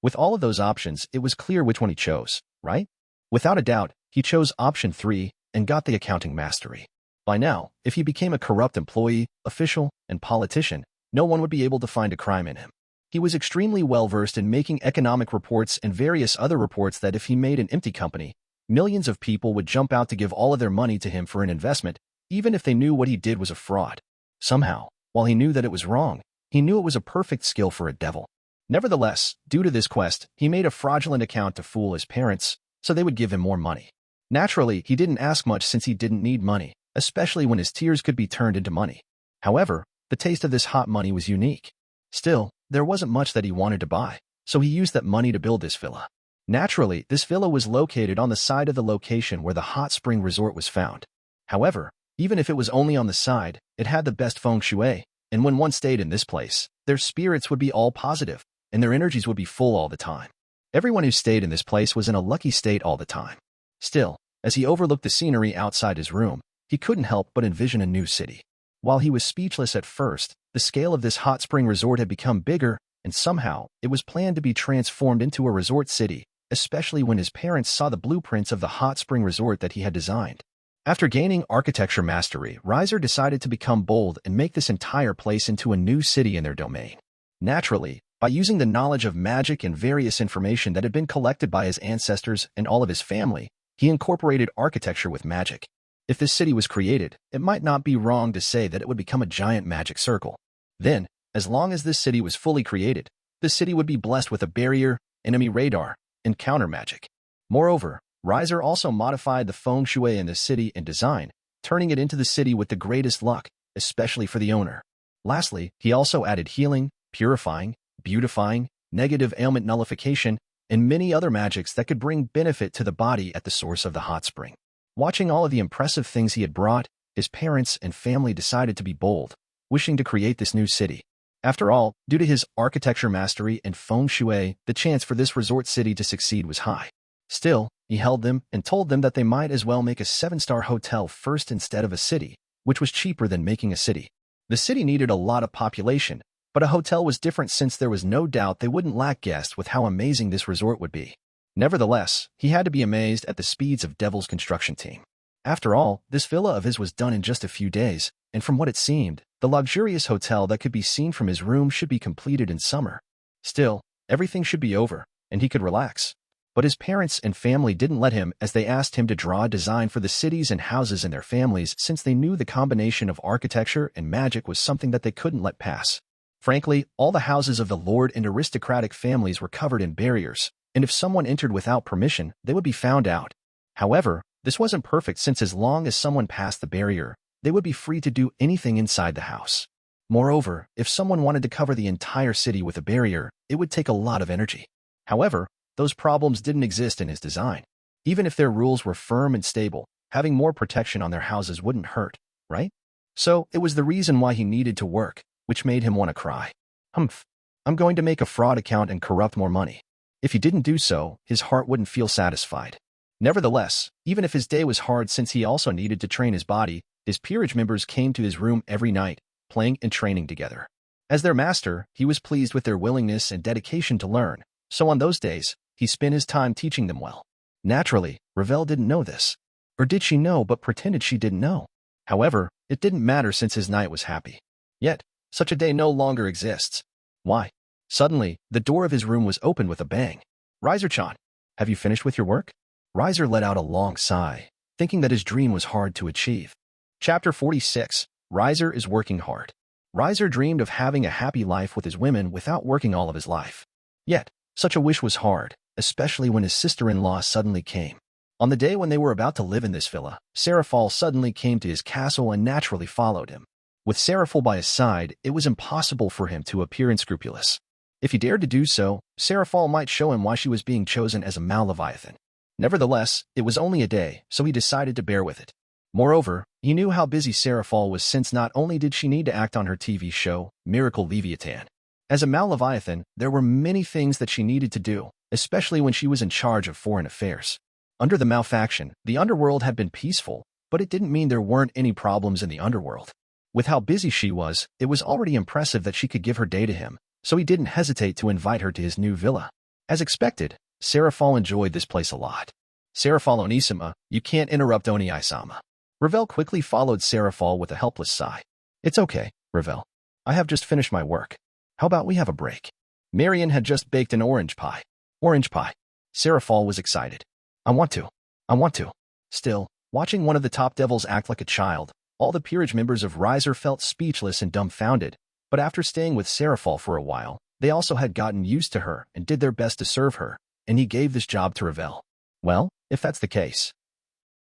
With all of those options, it was clear which one he chose, right? Without a doubt, he chose option 3 and got the accounting mastery. By now, if he became a corrupt employee, official, and politician, no one would be able to find a crime in him. He was extremely well-versed in making economic reports and various other reports that if he made an empty company, millions of people would jump out to give all of their money to him for an investment, even if they knew what he did was a fraud. Somehow, while he knew that it was wrong, he knew it was a perfect skill for a devil. Nevertheless, due to this quest, he made a fraudulent account to fool his parents, so they would give him more money. Naturally, he didn't ask much since he didn't need money, especially when his tears could be turned into money. However, the taste of this hot money was unique. Still, there wasn't much that he wanted to buy, so he used that money to build this villa. Naturally, this villa was located on the side of the location where the hot spring resort was found. However, even if it was only on the side, it had the best feng shui, and when one stayed in this place, their spirits would be all positive, and their energies would be full all the time. Everyone who stayed in this place was in a lucky state all the time. Still, as he overlooked the scenery outside his room, he couldn't help but envision a new city. While he was speechless at first, the scale of this hot spring resort had become bigger, and somehow, it was planned to be transformed into a resort city, especially when his parents saw the blueprints of the hot spring resort that he had designed. After gaining architecture mastery, Riser decided to become bold and make this entire place into a new city in their domain. Naturally, by using the knowledge of magic and various information that had been collected by his ancestors and all of his family, he incorporated architecture with magic. If this city was created, it might not be wrong to say that it would become a giant magic circle. Then, as long as this city was fully created, the city would be blessed with a barrier, enemy radar, and counter magic. Moreover, Riser also modified the feng shui in the city and design, turning it into the city with the greatest luck, especially for the owner. Lastly, he also added healing, purifying, beautifying, negative ailment nullification, and many other magics that could bring benefit to the body at the source of the hot spring. Watching all of the impressive things he had brought, his parents and family decided to be bold, wishing to create this new city. After all, due to his architecture mastery and feng shui, the chance for this resort city to succeed was high. Still, he held them and told them that they might as well make a 7-star hotel first instead of a city, which was cheaper than making a city. The city needed a lot of population, but a hotel was different since there was no doubt they wouldn't lack guests with how amazing this resort would be. Nevertheless, he had to be amazed at the speeds of Devil's construction team. After all, this villa of his was done in just a few days, and from what it seemed, the luxurious hotel that could be seen from his room should be completed in summer. Still, everything should be over, and he could relax. But his parents and family didn't let him as they asked him to draw a design for the cities and houses and their families since they knew the combination of architecture and magic was something that they couldn't let pass. Frankly, all the houses of the lord and aristocratic families were covered in barriers, and if someone entered without permission, they would be found out. However, this wasn't perfect since as long as someone passed the barrier, they would be free to do anything inside the house. Moreover, if someone wanted to cover the entire city with a barrier, it would take a lot of energy. However, those problems didn't exist in his design. Even if their rules were firm and stable, having more protection on their houses wouldn't hurt, right? So, it was the reason why he needed to work, which made him want to cry. Humph. I'm going to make a fraud account and corrupt more money. If he didn't do so, his heart wouldn't feel satisfied. Nevertheless, even if his day was hard since he also needed to train his body, his peerage members came to his room every night, playing and training together. As their master, he was pleased with their willingness and dedication to learn, so on those days, he spent his time teaching them well. Naturally, Ravel didn't know this. Or did she know but pretended she didn't know? However, it didn't matter since his night was happy. Yet, such a day no longer exists. Why? Suddenly, the door of his room was opened with a bang. Riser-chan, have you finished with your work? Riser let out a long sigh, thinking that his dream was hard to achieve. Chapter 46. Riser is working hard. Riser dreamed of having a happy life with his women without working all of his life. Yet, such a wish was hard, especially when his sister-in-law suddenly came. On the day when they were about to live in this villa, Seraphol suddenly came to his castle and naturally followed him. With Seraphol by his side, it was impossible for him to appear unscrupulous. If he dared to do so, Seraphol might show him why she was being chosen as a Malleviathan. Nevertheless, it was only a day, so he decided to bear with it. Moreover, he knew how busy Seraphol was since not only did she need to act on her TV show, Miracle Leviathan. As a Malleviathan, there were many things that she needed to do, especially when she was in charge of foreign affairs. Under the Malfaction, the underworld had been peaceful, but it didn't mean there weren't any problems in the underworld. With how busy she was, it was already impressive that she could give her day to him, so he didn't hesitate to invite her to his new villa. As expected, Seraphol enjoyed this place a lot. Seraphol Onisama, you can't interrupt Oni-sama. Ravel quickly followed Seraphol with a helpless sigh. It's okay, Ravel. I have just finished my work. How about we have a break? Marian had just baked an orange pie. Orange pie. Seraphol was excited. I want to. I want to. Still, watching one of the top devils act like a child, all the peerage members of Riser felt speechless and dumbfounded, but after staying with Seraphol for a while, they also had gotten used to her and did their best to serve her, and he gave this job to Ravel. Well, if that's the case.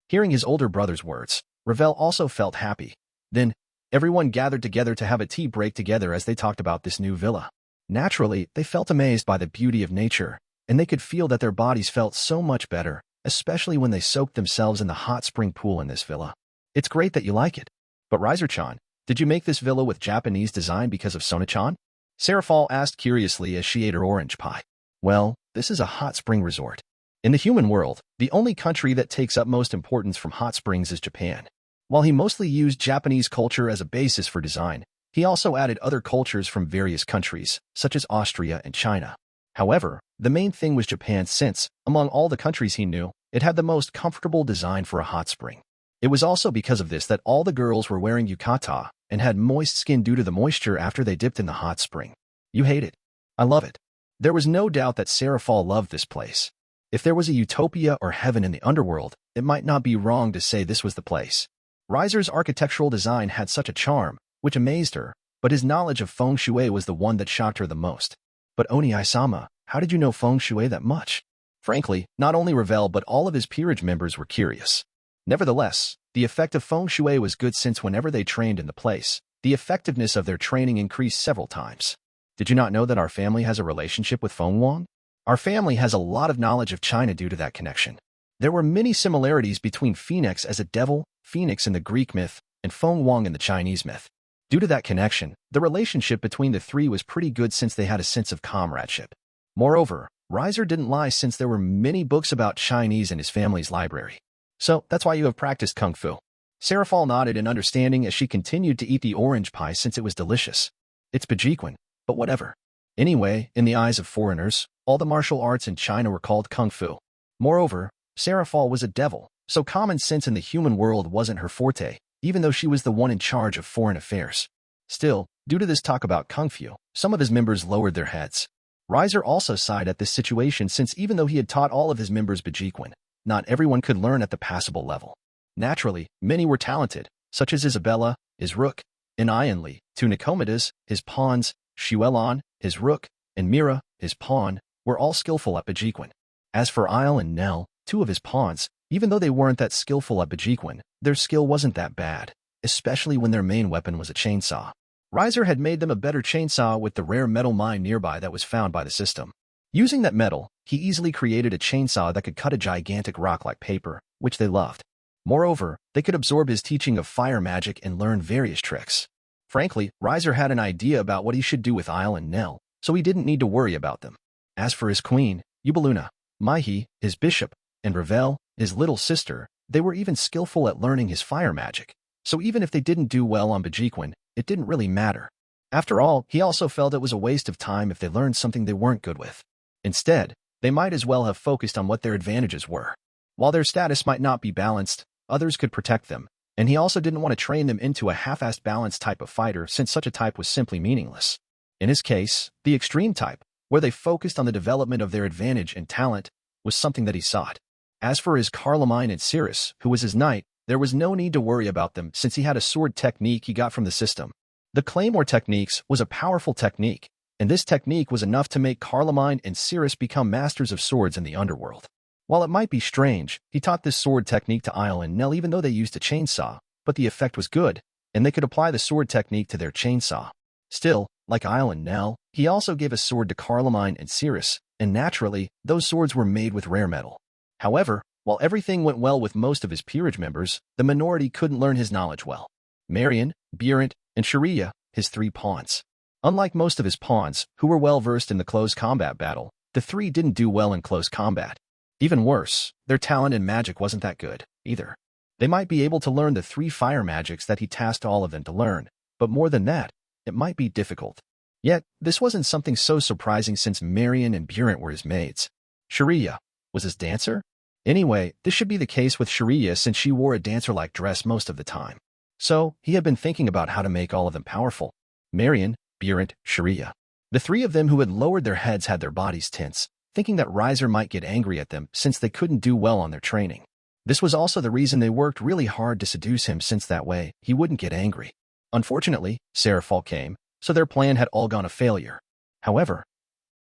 Hearing his older brother's words, Ravel also felt happy. Then, everyone gathered together to have a tea break together as they talked about this new villa. Naturally, they felt amazed by the beauty of nature, and they could feel that their bodies felt so much better, especially when they soaked themselves in the hot spring pool in this villa. It's great that you like it. But Riser-chan, did you make this villa with Japanese design because of Sona-chan? Seraphol asked curiously as she ate her orange pie. Well, this is a hot spring resort. In the human world, the only country that takes up most importance from hot springs is Japan. While he mostly used Japanese culture as a basis for design, he also added other cultures from various countries, such as Austria and China. However, the main thing was Japan since, among all the countries he knew, it had the most comfortable design for a hot spring. It was also because of this that all the girls were wearing yukata and had moist skin due to the moisture after they dipped in the hot spring. You hate it. I love it. There was no doubt that Seraphol loved this place. If there was a utopia or heaven in the underworld, it might not be wrong to say this was the place. Riser's architectural design had such a charm, which amazed her, but his knowledge of feng shui was the one that shocked her the most. But Oni-sama, how did you know feng shui that much? Frankly, not only Ravel but all of his peerage members were curious. Nevertheless, the effect of feng shui was good since whenever they trained in the place, the effectiveness of their training increased several times. Did you not know that our family has a relationship with Feng Wang? Our family has a lot of knowledge of China due to that connection. There were many similarities between Phenex as a devil, Phoenix in the Greek myth, and Feng Wang in the Chinese myth. Due to that connection, the relationship between the three was pretty good since they had a sense of comradeship. Moreover, Riser didn't lie since there were many books about Chinese in his family's library. So, that's why you have practiced Kung Fu. Seraphol nodded in understanding as she continued to eat the orange pie since it was delicious. It's Bajiquan, but whatever. Anyway, in the eyes of foreigners, all the martial arts in China were called Kung Fu. Moreover, Seraphol was a devil, so common sense in the human world wasn't her forte, even though she was the one in charge of foreign affairs. Still, due to this talk about Kung Fu, some of his members lowered their heads. Riser also sighed at this situation since even though he had taught all of his members Bajiquan, not everyone could learn at the passable level. Naturally, many were talented, such as Isabella, his rook, and Ianli, two Nicomedes, his pawns, Shuelon, his rook, and Mira, his pawn, were all skillful at Bajiquan. As for Isle and Nell, two of his pawns, even though they weren't that skillful at Bajiquan, their skill wasn't that bad, especially when their main weapon was a chainsaw. Riser had made them a better chainsaw with the rare metal mine nearby that was found by the system. Using that metal, he easily created a chainsaw that could cut a gigantic rock like paper, which they loved. Moreover, they could absorb his teaching of fire magic and learn various tricks. Frankly, Riser had an idea about what he should do with Isle and Nell, so he didn't need to worry about them. As for his queen, Ubaluna, Maihi, his bishop, and Ravel, his little sister, they were even skillful at learning his fire magic, so even if they didn't do well on Bajiquan, it didn't really matter. After all, he also felt it was a waste of time if they learned something they weren't good with. Instead, they might as well have focused on what their advantages were. While their status might not be balanced, others could protect them, and he also didn't want to train them into a half-assed balanced type of fighter since such a type was simply meaningless. In his case, the extreme type, where they focused on the development of their advantage and talent, was something that he sought. As for his Carloman and Cirrus, who was his knight, there was no need to worry about them since he had a sword technique he got from the system. The Claymore techniques was a powerful technique, and this technique was enough to make Carloman and Cirrus become masters of swords in the underworld. While it might be strange, he taught this sword technique to Isle and Nell even though they used a chainsaw, but the effect was good, and they could apply the sword technique to their chainsaw. Still, like Isle and Nell, he also gave a sword to Carloman and Cirrus, and naturally, those swords were made with rare metal. However, while everything went well with most of his peerage members, the minority couldn't learn his knowledge well. Marian, Burant, and Sharia, his three pawns. Unlike most of his pawns, who were well-versed in the close combat battle, the three didn't do well in close combat. Even worse, their talent in magic wasn't that good, either. They might be able to learn the three fire magics that he tasked all of them to learn, but more than that, it might be difficult. Yet, this wasn't something so surprising since Marian and Burant were his maids. Sharia was his dancer? Anyway, this should be the case with Sharia since she wore a dancer-like dress most of the time. So, he had been thinking about how to make all of them powerful. Marion, Burent, Sharia. The three of them who had lowered their heads had their bodies tense, thinking that Riser might get angry at them since they couldn't do well on their training. This was also the reason they worked really hard to seduce him, since that way he wouldn't get angry. Unfortunately, Serafall came, so their plan had all gone a failure. However,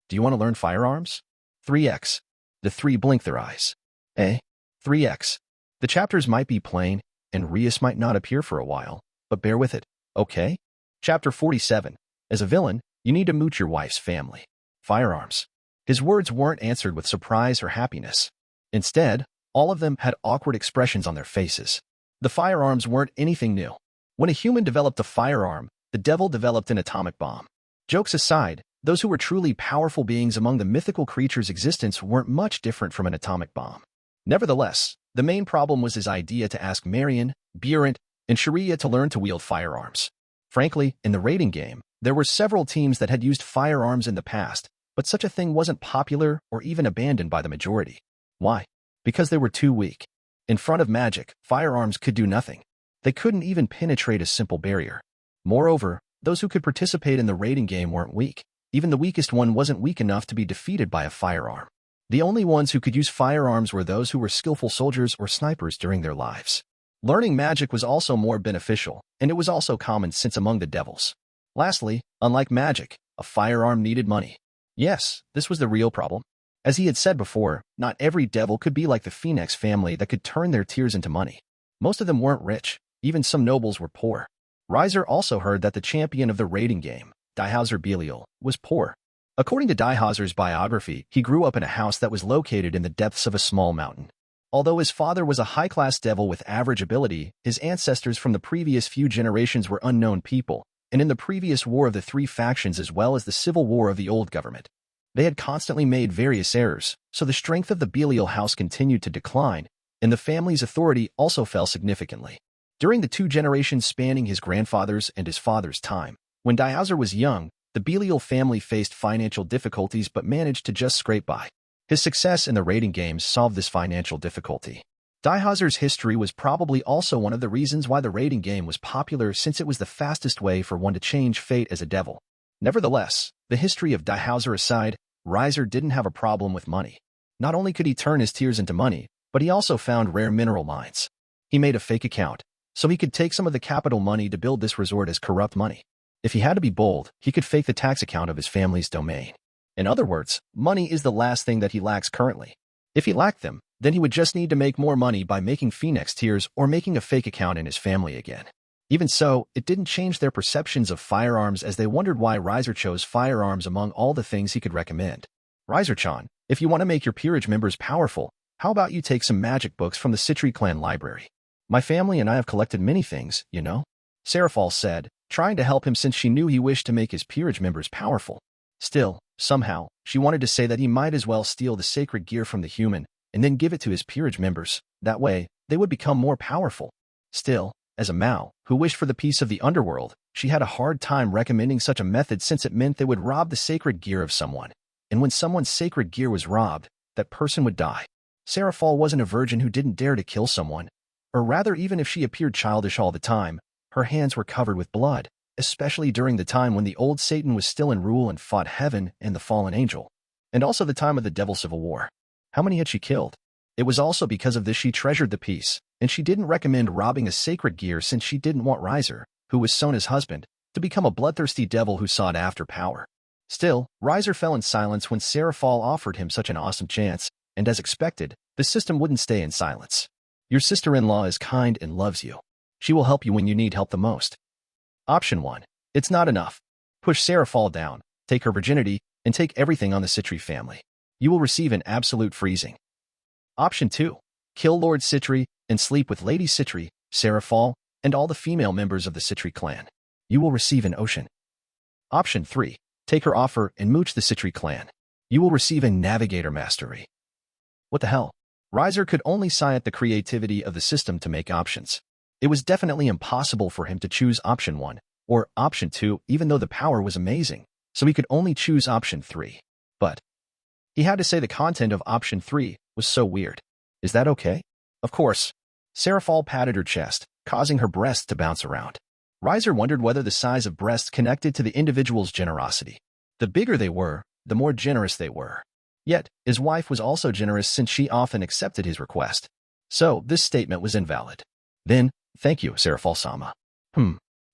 do you want to learn firearms? 3x. The three blinked their eyes. 3x. The chapters might be plain, and Rias might not appear for a while, but bear with it, okay? Chapter 47. As a villain, you need to mooch your wife's family. Firearms. His words weren't answered with surprise or happiness. Instead, all of them had awkward expressions on their faces. The firearms weren't anything new. When a human developed a firearm, the devil developed an atomic bomb. Jokes aside, those who were truly powerful beings among the mythical creatures' existence weren't much different from an atomic bomb. Nevertheless, the main problem was his idea to ask Marion, Burent, and Sharia to learn to wield firearms. Frankly, in the raiding game, there were several teams that had used firearms in the past, but such a thing wasn't popular or even abandoned by the majority. Why? Because they were too weak. In front of magic, firearms could do nothing. They couldn't even penetrate a simple barrier. Moreover, those who could participate in the raiding game weren't weak. Even the weakest one wasn't weak enough to be defeated by a firearm. The only ones who could use firearms were those who were skillful soldiers or snipers during their lives. Learning magic was also more beneficial, and it was also common sense among the devils. Lastly, unlike magic, a firearm needed money. Yes, this was the real problem. As he had said before, not every devil could be like the Phenex family that could turn their tears into money. Most of them weren't rich, even some nobles were poor. Riser also heard that the champion of the raiding game, Dihauser Belial, was poor. According to Dihauser's biography, he grew up in a house that was located in the depths of a small mountain. Although his father was a high-class devil with average ability, his ancestors from the previous few generations were unknown people, and in the previous war of the three factions as well as the civil war of the old government, they had constantly made various errors, so the strength of the Belial house continued to decline, and the family's authority also fell significantly. During the 2 generations spanning his grandfather's and his father's time, when Dihauser was young, the Belial family faced financial difficulties but managed to just scrape by. His success in the raiding games solved this financial difficulty. Dihauser's history was probably also one of the reasons why the raiding game was popular, since it was the fastest way for one to change fate as a devil. Nevertheless, the history of Dihauser aside, Riser didn't have a problem with money. Not only could he turn his tears into money, but he also found rare mineral mines. He made a fake account, so he could take some of the capital money to build this resort as corrupt money. If he had to be bold, he could fake the tax account of his family's domain. In other words, money is the last thing that he lacks currently. If he lacked them, then he would just need to make more money by making Phenex tears or making a fake account in his family again. Even so, it didn't change their perceptions of firearms, as they wondered why Riser chose firearms among all the things he could recommend. Riser-chan, if you want to make your peerage members powerful, how about you take some magic books from the Citri clan library? My family and I have collected many things, you know? Serafall said, trying to help him since she knew he wished to make his peerage members powerful. Still, somehow, she wanted to say that he might as well steal the sacred gear from the human and then give it to his peerage members. That way, they would become more powerful. Still, as a Mao, who wished for the peace of the underworld, she had a hard time recommending such a method, since it meant they would rob the sacred gear of someone. And when someone's sacred gear was robbed, that person would die. Serafall wasn't a virgin who didn't dare to kill someone. Or rather, even if she appeared childish all the time, her hands were covered with blood, especially during the time when the old Satan was still in rule and fought heaven and the fallen angel. And also the time of the Devil Civil War. How many had she killed? It was also because of this she treasured the peace, and she didn't recommend robbing a sacred gear, since she didn't want Riser, who was Sona's husband, to become a bloodthirsty devil who sought after power. Still, Riser fell in silence when Serafall offered him such an awesome chance, and as expected, the system wouldn't stay in silence. Your sister-in-law is kind and loves you. She will help you when you need help the most. Option 1. It's not enough. Push Serafall down, take her virginity, and take everything on the Citri family. You will receive an absolute freezing. Option 2. Kill Lord Citri and sleep with Lady Citri, Serafall, and all the female members of the Citri clan. You will receive an ocean. Option 3. Take her offer and mooch the Citri clan. You will receive a navigator mastery. What the hell? Riser could only sigh at the creativity of the system to make options. It was definitely impossible for him to choose option 1 or option 2, even though the power was amazing, so he could only choose option 3. But he had to say the content of option 3 was so weird. Is that okay? Of course. Serafall patted her chest, causing her breasts to bounce around. Riser wondered whether the size of breasts connected to the individual's generosity. The bigger they were, the more generous they were. Yet, his wife was also generous since she often accepted his request. So, this statement was invalid. Then, thank you, Serafal-sama.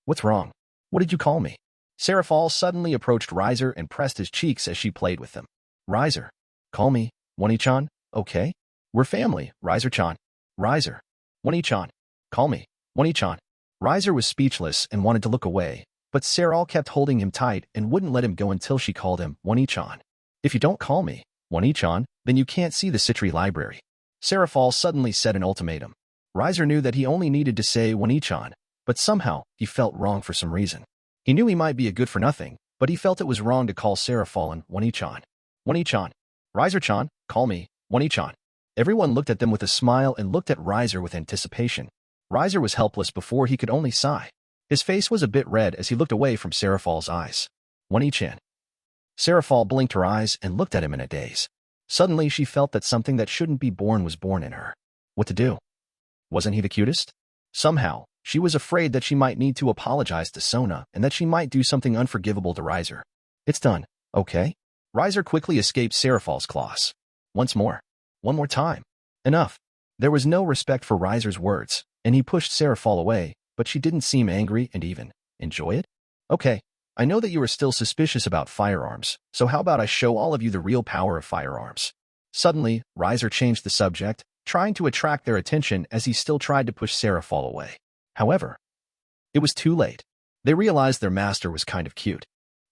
What's wrong? What did you call me? Serafal suddenly approached Riser and pressed his cheeks as she played with them. Riser. Call me, Wani-chan, okay? We're family, Riser-chan. Riser. Wani-chan. Call me, Wani-chan. Riser was speechless and wanted to look away, but Serafal kept holding him tight and wouldn't let him go until she called him Wani-chan. If you don't call me, Wani-chan, then you can't see the Citri library. Serafal suddenly set an ultimatum. Riser knew that he only needed to say Wani-chan, but somehow he felt wrong for some reason. He knew he might be a good-for-nothing, but he felt it was wrong to call Serafal and Wani-chan. Wani-chan. Riser-chan, call me, Wani-chan. Everyone looked at them with a smile and looked at Riser with anticipation. Riser was helpless before he could only sigh. His face was a bit red as he looked away from Serafal's eyes. Wani-chan. Serafal blinked her eyes and looked at him in a daze. Suddenly she felt that something that shouldn't be born was born in her. What to do? Wasn't he the cutest? Somehow, she was afraid that she might need to apologize to Sona and that she might do something unforgivable to Riser. It's done, okay? Riser quickly escaped Serafal's claws. Once more. One more time. Enough. There was no respect for Riser's words, and he pushed Serafal away, but she didn't seem angry and even enjoy it. Okay, I know that you are still suspicious about firearms, so how about I show all of you the real power of firearms? Suddenly, Riser changed the subject, trying to attract their attention as he still tried to push Serafal away. However, it was too late. They realized their master was kind of cute.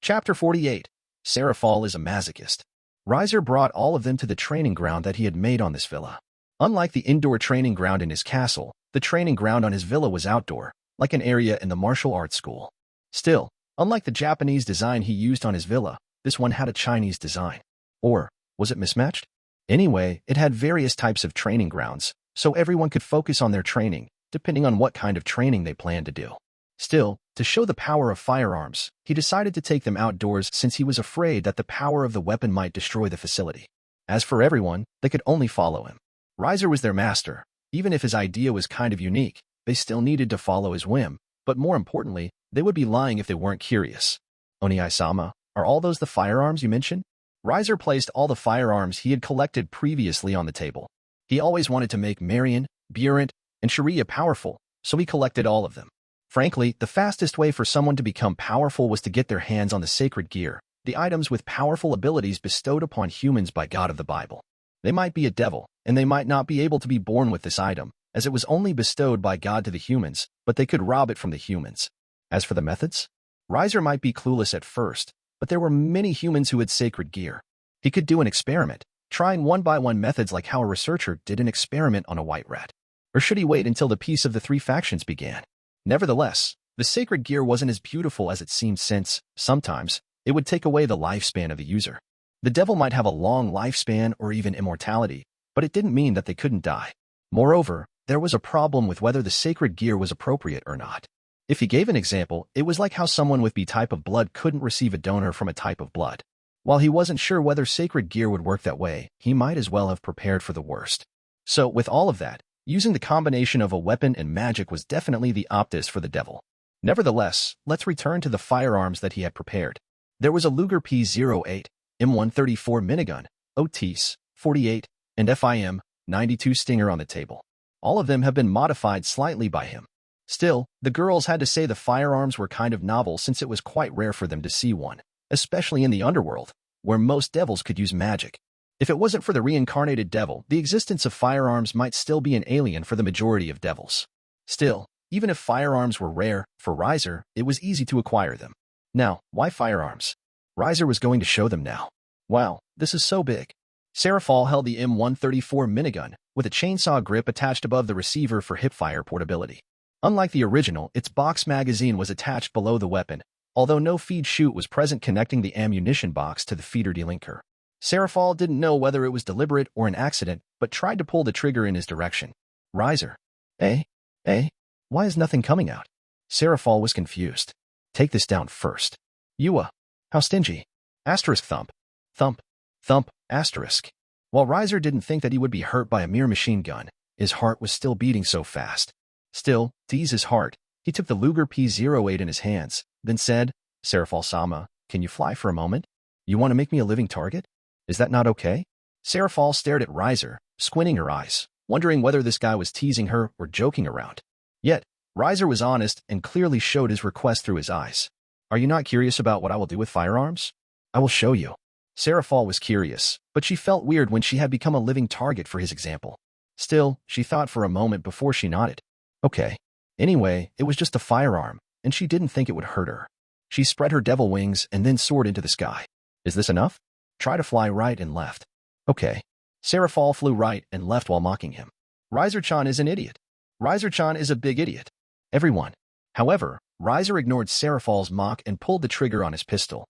Chapter 48. Serafal is a masochist. Riser brought all of them to the training ground that he had made on this villa. Unlike the indoor training ground in his castle, the training ground on his villa was outdoor, like an area in the martial arts school. Still, unlike the Japanese design he used on his villa, this one had a Chinese design. Or, was it mismatched? Anyway, it had various types of training grounds, so everyone could focus on their training, depending on what kind of training they planned to do. Still, to show the power of firearms, he decided to take them outdoors since he was afraid that the power of the weapon might destroy the facility. As for everyone, they could only follow him. Riser was their master. Even if his idea was kind of unique, they still needed to follow his whim, but more importantly, they would be lying if they weren't curious. Oni-sama, are all those the firearms you mentioned? Riser placed all the firearms he had collected previously on the table. He always wanted to make Marion, Burent, and Sharia powerful, so he collected all of them. Frankly, the fastest way for someone to become powerful was to get their hands on the sacred gear, the items with powerful abilities bestowed upon humans by God of the Bible. They might be a devil, and they might not be able to be born with this item, as it was only bestowed by God to the humans, but they could rob it from the humans. As for the methods, Riser might be clueless at first, but there were many humans who had sacred gear. He could do an experiment, trying one-by-one methods like how a researcher did an experiment on a white rat. Or should he wait until the peace of the three factions began? Nevertheless, the sacred gear wasn't as beautiful as it seemed since, sometimes, it would take away the lifespan of the user. The devil might have a long lifespan or even immortality, but it didn't mean that they couldn't die. Moreover, there was a problem with whether the sacred gear was appropriate or not. If he gave an example, it was like how someone with B type of blood couldn't receive a donor from a type of blood. While he wasn't sure whether sacred gear would work that way, he might as well have prepared for the worst. So, with all of that, using the combination of a weapon and magic was definitely the optus for the devil. Nevertheless, let's return to the firearms that he had prepared. There was a Luger P-08, M134 minigun, Otis, 48, and FIM, 92 Stinger on the table. All of them have been modified slightly by him. Still, the girls had to say the firearms were kind of novel since it was quite rare for them to see one, especially in the underworld, where most devils could use magic. If it wasn't for the reincarnated devil, the existence of firearms might still be an alien for the majority of devils. Still, even if firearms were rare, for Riser, it was easy to acquire them. Now, why firearms? Riser was going to show them now. Wow, this is so big. Serafal held the M134 minigun, with a chainsaw grip attached above the receiver for hipfire portability. Unlike the original, its box magazine was attached below the weapon, although no feed chute was present connecting the ammunition box to the feeder delinker. Serafal didn't know whether it was deliberate or an accident, but tried to pull the trigger in his direction. Riser. Why is nothing coming out? Serafal was confused. Take this down first. Yua. How stingy. Asterisk thump. Thump. Thump. Asterisk. While Riser didn't think that he would be hurt by a mere machine gun, his heart was still beating so fast. Still, to ease his heart, He took the Luger P-08 in his hands, then said, Serafal-sama, can you fly for a moment? You want to make me a living target? Is that not okay? Serafal stared at Riser, squinting her eyes, wondering whether this guy was teasing her or joking around. Yet, Riser was honest and clearly showed his request through his eyes. Are you not curious about what I will do with firearms? I will show you. Serafal was curious, but she felt weird when she had become a living target for his example. Still, she thought for a moment before she nodded. Okay. Anyway, it was just a firearm, and she didn't think it would hurt her. She spread her devil wings and then soared into the sky. Is this enough? Try to fly right and left. Okay. Serafal flew right and left while mocking him. Riser-chan is an idiot. Riser-chan is a big idiot. Everyone. However, Riser ignored Serafal's mock and pulled the trigger on his pistol.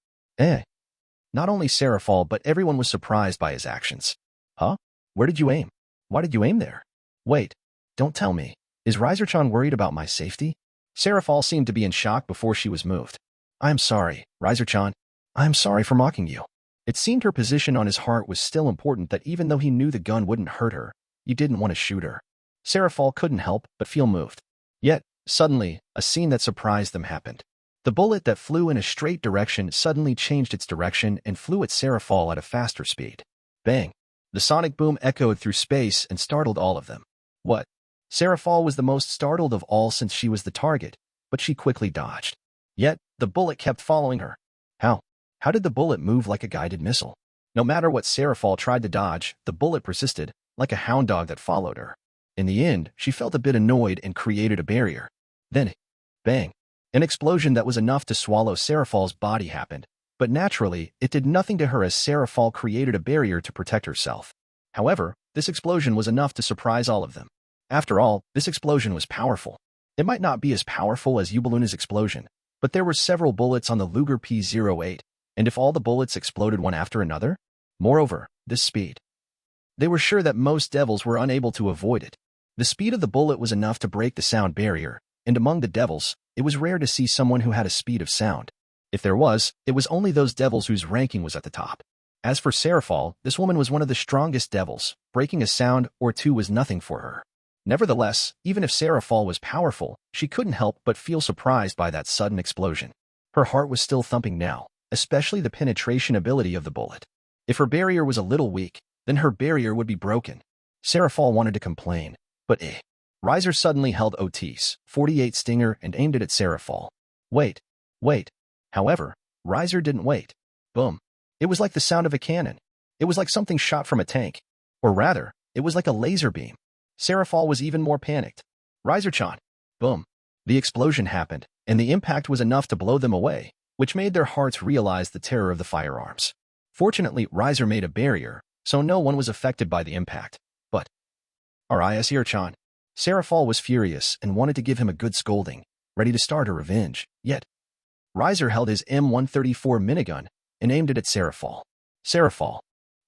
Not only Serafal but everyone was surprised by his actions. Huh? Where did you aim? Why did you aim there? Wait. Don't tell me. Is Riser-chan worried about my safety? Serafal seemed to be in shock before she was moved. I am sorry, Riser-chan. I am sorry for mocking you. It seemed her position on his heart was still important that even though he knew the gun wouldn't hurt her, he didn't want to shoot her. Serafal couldn't help but feel moved. Yet, suddenly, a scene that surprised them happened. The bullet that flew in a straight direction suddenly changed its direction and flew at Serafal at a faster speed. Bang! The sonic boom echoed through space and startled all of them. What? Serafal was the most startled of all since she was the target, but she quickly dodged. Yet, the bullet kept following her. How? How did the bullet move like a guided missile? No matter what Serafal tried to dodge, the bullet persisted, like a hound dog that followed her. In the end, she felt a bit annoyed and created a barrier. Then, bang! An explosion that was enough to swallow Serafal's body happened, but naturally, it did nothing to her as Serafal created a barrier to protect herself. However, this explosion was enough to surprise all of them. After all, this explosion was powerful. It might not be as powerful as Ubaluna's explosion, but there were several bullets on the Luger P-08, and if all the bullets exploded one after another? Moreover, this speed. They were sure that most devils were unable to avoid it. The speed of the bullet was enough to break the sound barrier, and among the devils, it was rare to see someone who had a speed of sound. If there was, it was only those devils whose ranking was at the top. As for Serafal, this woman was one of the strongest devils. Breaking a sound or two was nothing for her. Nevertheless, even if Serafal was powerful, she couldn't help but feel surprised by that sudden explosion. Her heart was still thumping now, especially the penetration ability of the bullet. If her barrier was a little weak, then her barrier would be broken. Serafal wanted to complain, but Riser suddenly held OT's 48 Stinger and aimed it at Serafal. Wait. However, Riser didn't wait. Boom. It was like the sound of a cannon. It was like something shot from a tank. Or rather, it was like a laser beam. Serafal was even more panicked. Riser-chan. Boom. The explosion happened, and the impact was enough to blow them away, which made their hearts realize the terror of the firearms. Fortunately, Riser made a barrier, so no one was affected by the impact. But, Rias here-chan. Serafal was furious and wanted to give him a good scolding, ready to start her revenge, yet Riser held his M134 minigun and aimed it at Serafal. Serafal.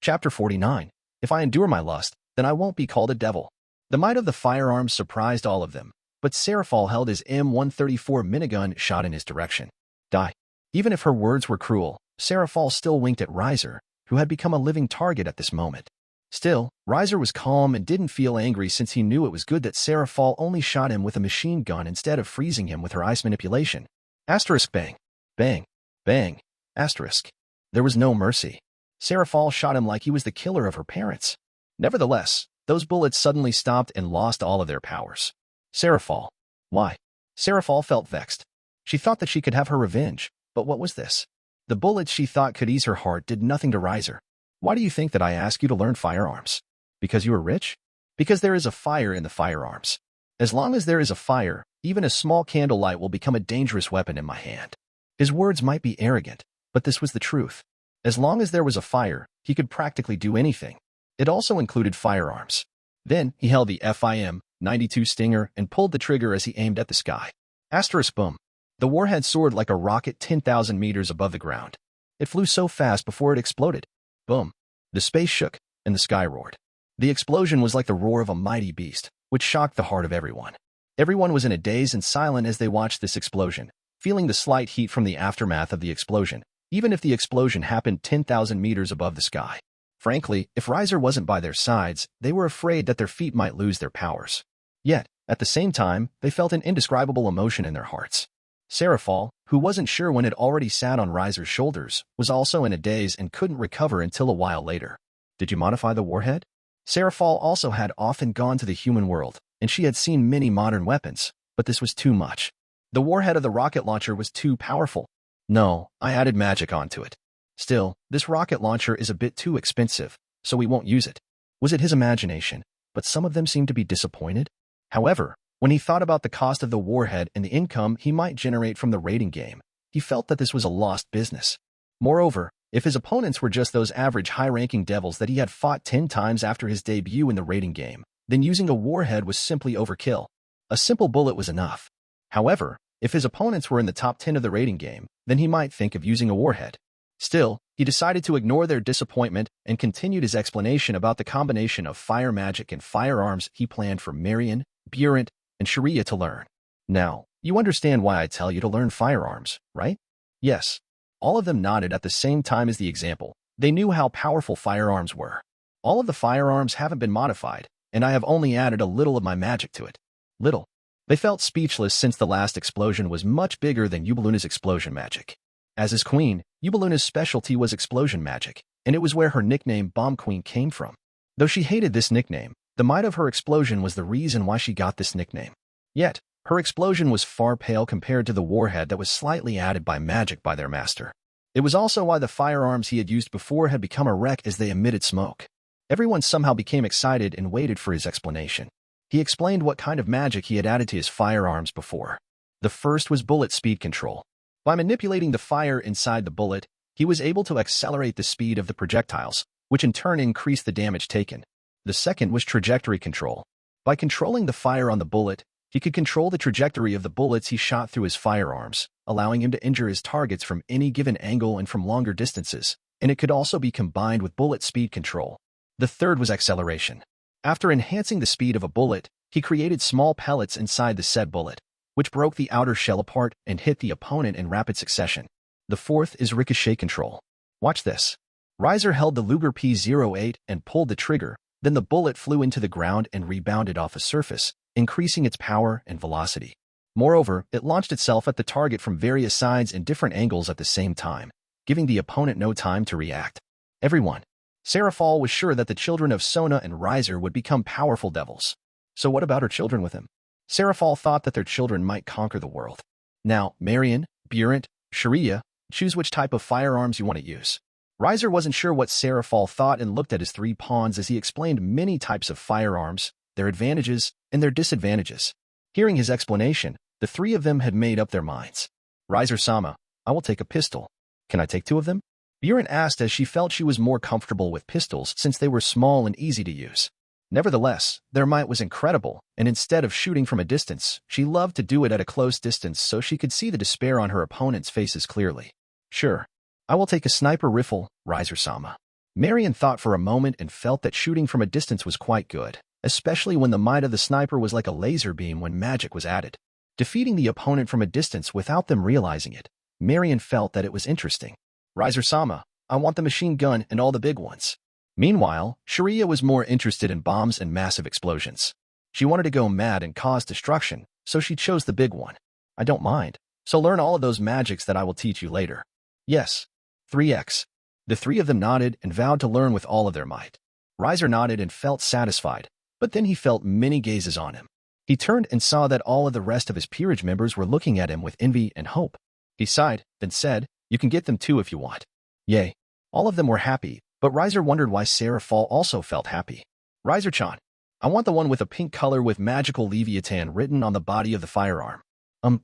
Chapter 49. If I endure my lust, then I won't be called a devil. The might of the firearms surprised all of them, but Serafal held his M134 minigun shot in his direction. Die. Even if her words were cruel, Serafal still winked at Riser, who had become a living target at this moment. Still, Riser was calm and didn't feel angry since he knew it was good that Serafal only shot him with a machine gun instead of freezing him with her ice manipulation. Asterisk bang. Bang. Bang. Asterisk. There was no mercy. Serafal shot him like he was the killer of her parents. Nevertheless, those bullets suddenly stopped and lost all of their powers. Serafal. Why? Serafal felt vexed. She thought that she could have her revenge, but what was this? The bullets she thought could ease her heart did nothing to Riser. Why do you think that I ask you to learn firearms? Because you are rich? Because there is a fire in the firearms. As long as there is a fire, even a small candlelight will become a dangerous weapon in my hand. His words might be arrogant, but this was the truth. As long as there was a fire, he could practically do anything. It also included firearms. Then, he held the FIM-92 Stinger and pulled the trigger as he aimed at the sky. Asterisk boom. The warhead soared like a rocket 10,000 meters above the ground. It flew so fast before it exploded. Boom. The space shook, and the sky roared. The explosion was like the roar of a mighty beast, which shocked the heart of everyone. Everyone was in a daze and silent as they watched this explosion, feeling the slight heat from the aftermath of the explosion, even if the explosion happened 10,000 meters above the sky. Frankly, if Riser wasn't by their sides, they were afraid that their feet might lose their powers. Yet, At the same time, they felt an indescribable emotion in their hearts. Seraphal, who wasn't sure when it already sat on Riser's shoulders, was also in a daze and couldn't recover until a while later. Did you modify the warhead? Seraphal also had often gone to the human world, and she had seen many modern weapons, but this was too much. The warhead of the rocket launcher was too powerful. No, I added magic onto it. Still, this rocket launcher is a bit too expensive, so we won't use it. Was it his imagination? But some of them seemed to be disappointed. However, when he thought about the cost of the warhead and the income he might generate from the raiding game, he felt that this was a lost business. Moreover, if his opponents were just those average high-ranking devils that he had fought 10 times after his debut in the raiding game, then using a warhead was simply overkill. A simple bullet was enough. However, if his opponents were in the top 10 of the raiding game, then he might think of using a warhead. Still, he decided to ignore their disappointment and continued his explanation about the combination of fire magic and firearms he planned for Marion, Burent, and Sharia to learn. Now, you understand why I tell you to learn firearms, right? Yes. All of them nodded at the same time as the example. They knew how powerful firearms were. All of the firearms haven't been modified, and I have only added a little of my magic to it. Little. They felt speechless since the last explosion was much bigger than Ubaluna's explosion magic. As his queen, Ubaluna's specialty was explosion magic, and it was where her nickname Bomb Queen came from. Though she hated this nickname, the might of her explosion was the reason why she got this nickname. Yet, her explosion was far pale compared to the warhead that was slightly added by magic by their master. It was also why the firearms he had used before had become a wreck as they emitted smoke. Everyone somehow became excited and waited for his explanation. He explained what kind of magic he had added to his firearms before. The first was bullet speed control. By manipulating the fire inside the bullet, he was able to accelerate the speed of the projectiles, which in turn increased the damage taken. The second was trajectory control. By controlling the fire on the bullet, he could control the trajectory of the bullets he shot through his firearms, allowing him to injure his targets from any given angle and from longer distances, and it could also be combined with bullet speed control. The third was acceleration. After enhancing the speed of a bullet, he created small pellets inside the said bullet, which broke the outer shell apart and hit the opponent in rapid succession. The fourth is ricochet control. Watch this. Riser held the Luger P-08 and pulled the trigger, then the bullet flew into the ground and rebounded off a surface, increasing its power and velocity. Moreover, it launched itself at the target from various sides and different angles at the same time, giving the opponent no time to react. Everyone. Seraphal was sure that the children of Sona and Riser would become powerful devils. So what about her children with him? Seraphal thought that their children might conquer the world. Now, Marion, Burent, Sharia, choose which type of firearms you want to use. Riser wasn't sure what Seraphal thought and looked at his 3 pawns as he explained many types of firearms, their advantages, and their disadvantages. Hearing his explanation, the 3 of them had made up their minds. Riser-sama, I will take a pistol. Can I take 2 of them? Burent asked as she felt she was more comfortable with pistols since they were small and easy to use. Nevertheless, their might was incredible, and instead of shooting from a distance, she loved to do it at a close distance so she could see the despair on her opponents' faces clearly. Sure. I will take a sniper rifle, Riser-sama. Marion thought for a moment and felt that shooting from a distance was quite good, especially when the might of the sniper was like a laser beam when magic was added. Defeating the opponent from a distance without them realizing it, Marion felt that it was interesting. Riser-sama, I want the machine gun and all the big ones. Meanwhile, Sharia was more interested in bombs and massive explosions. She wanted to go mad and cause destruction, so she chose the big one. I don't mind, so learn all of those magics that I will teach you later. Yes. 3x. The 3 of them nodded and vowed to learn with all of their might. Riser nodded and felt satisfied, but then he felt many gazes on him. He turned and saw that all of the rest of his peerage members were looking at him with envy and hope. He sighed, then said, You can get them too if you want. Yay. All of them were happy, but Riser wondered why Seraphal also felt happy. Riser-chan, I want the one with a pink color with magical Leviathan written on the body of the firearm.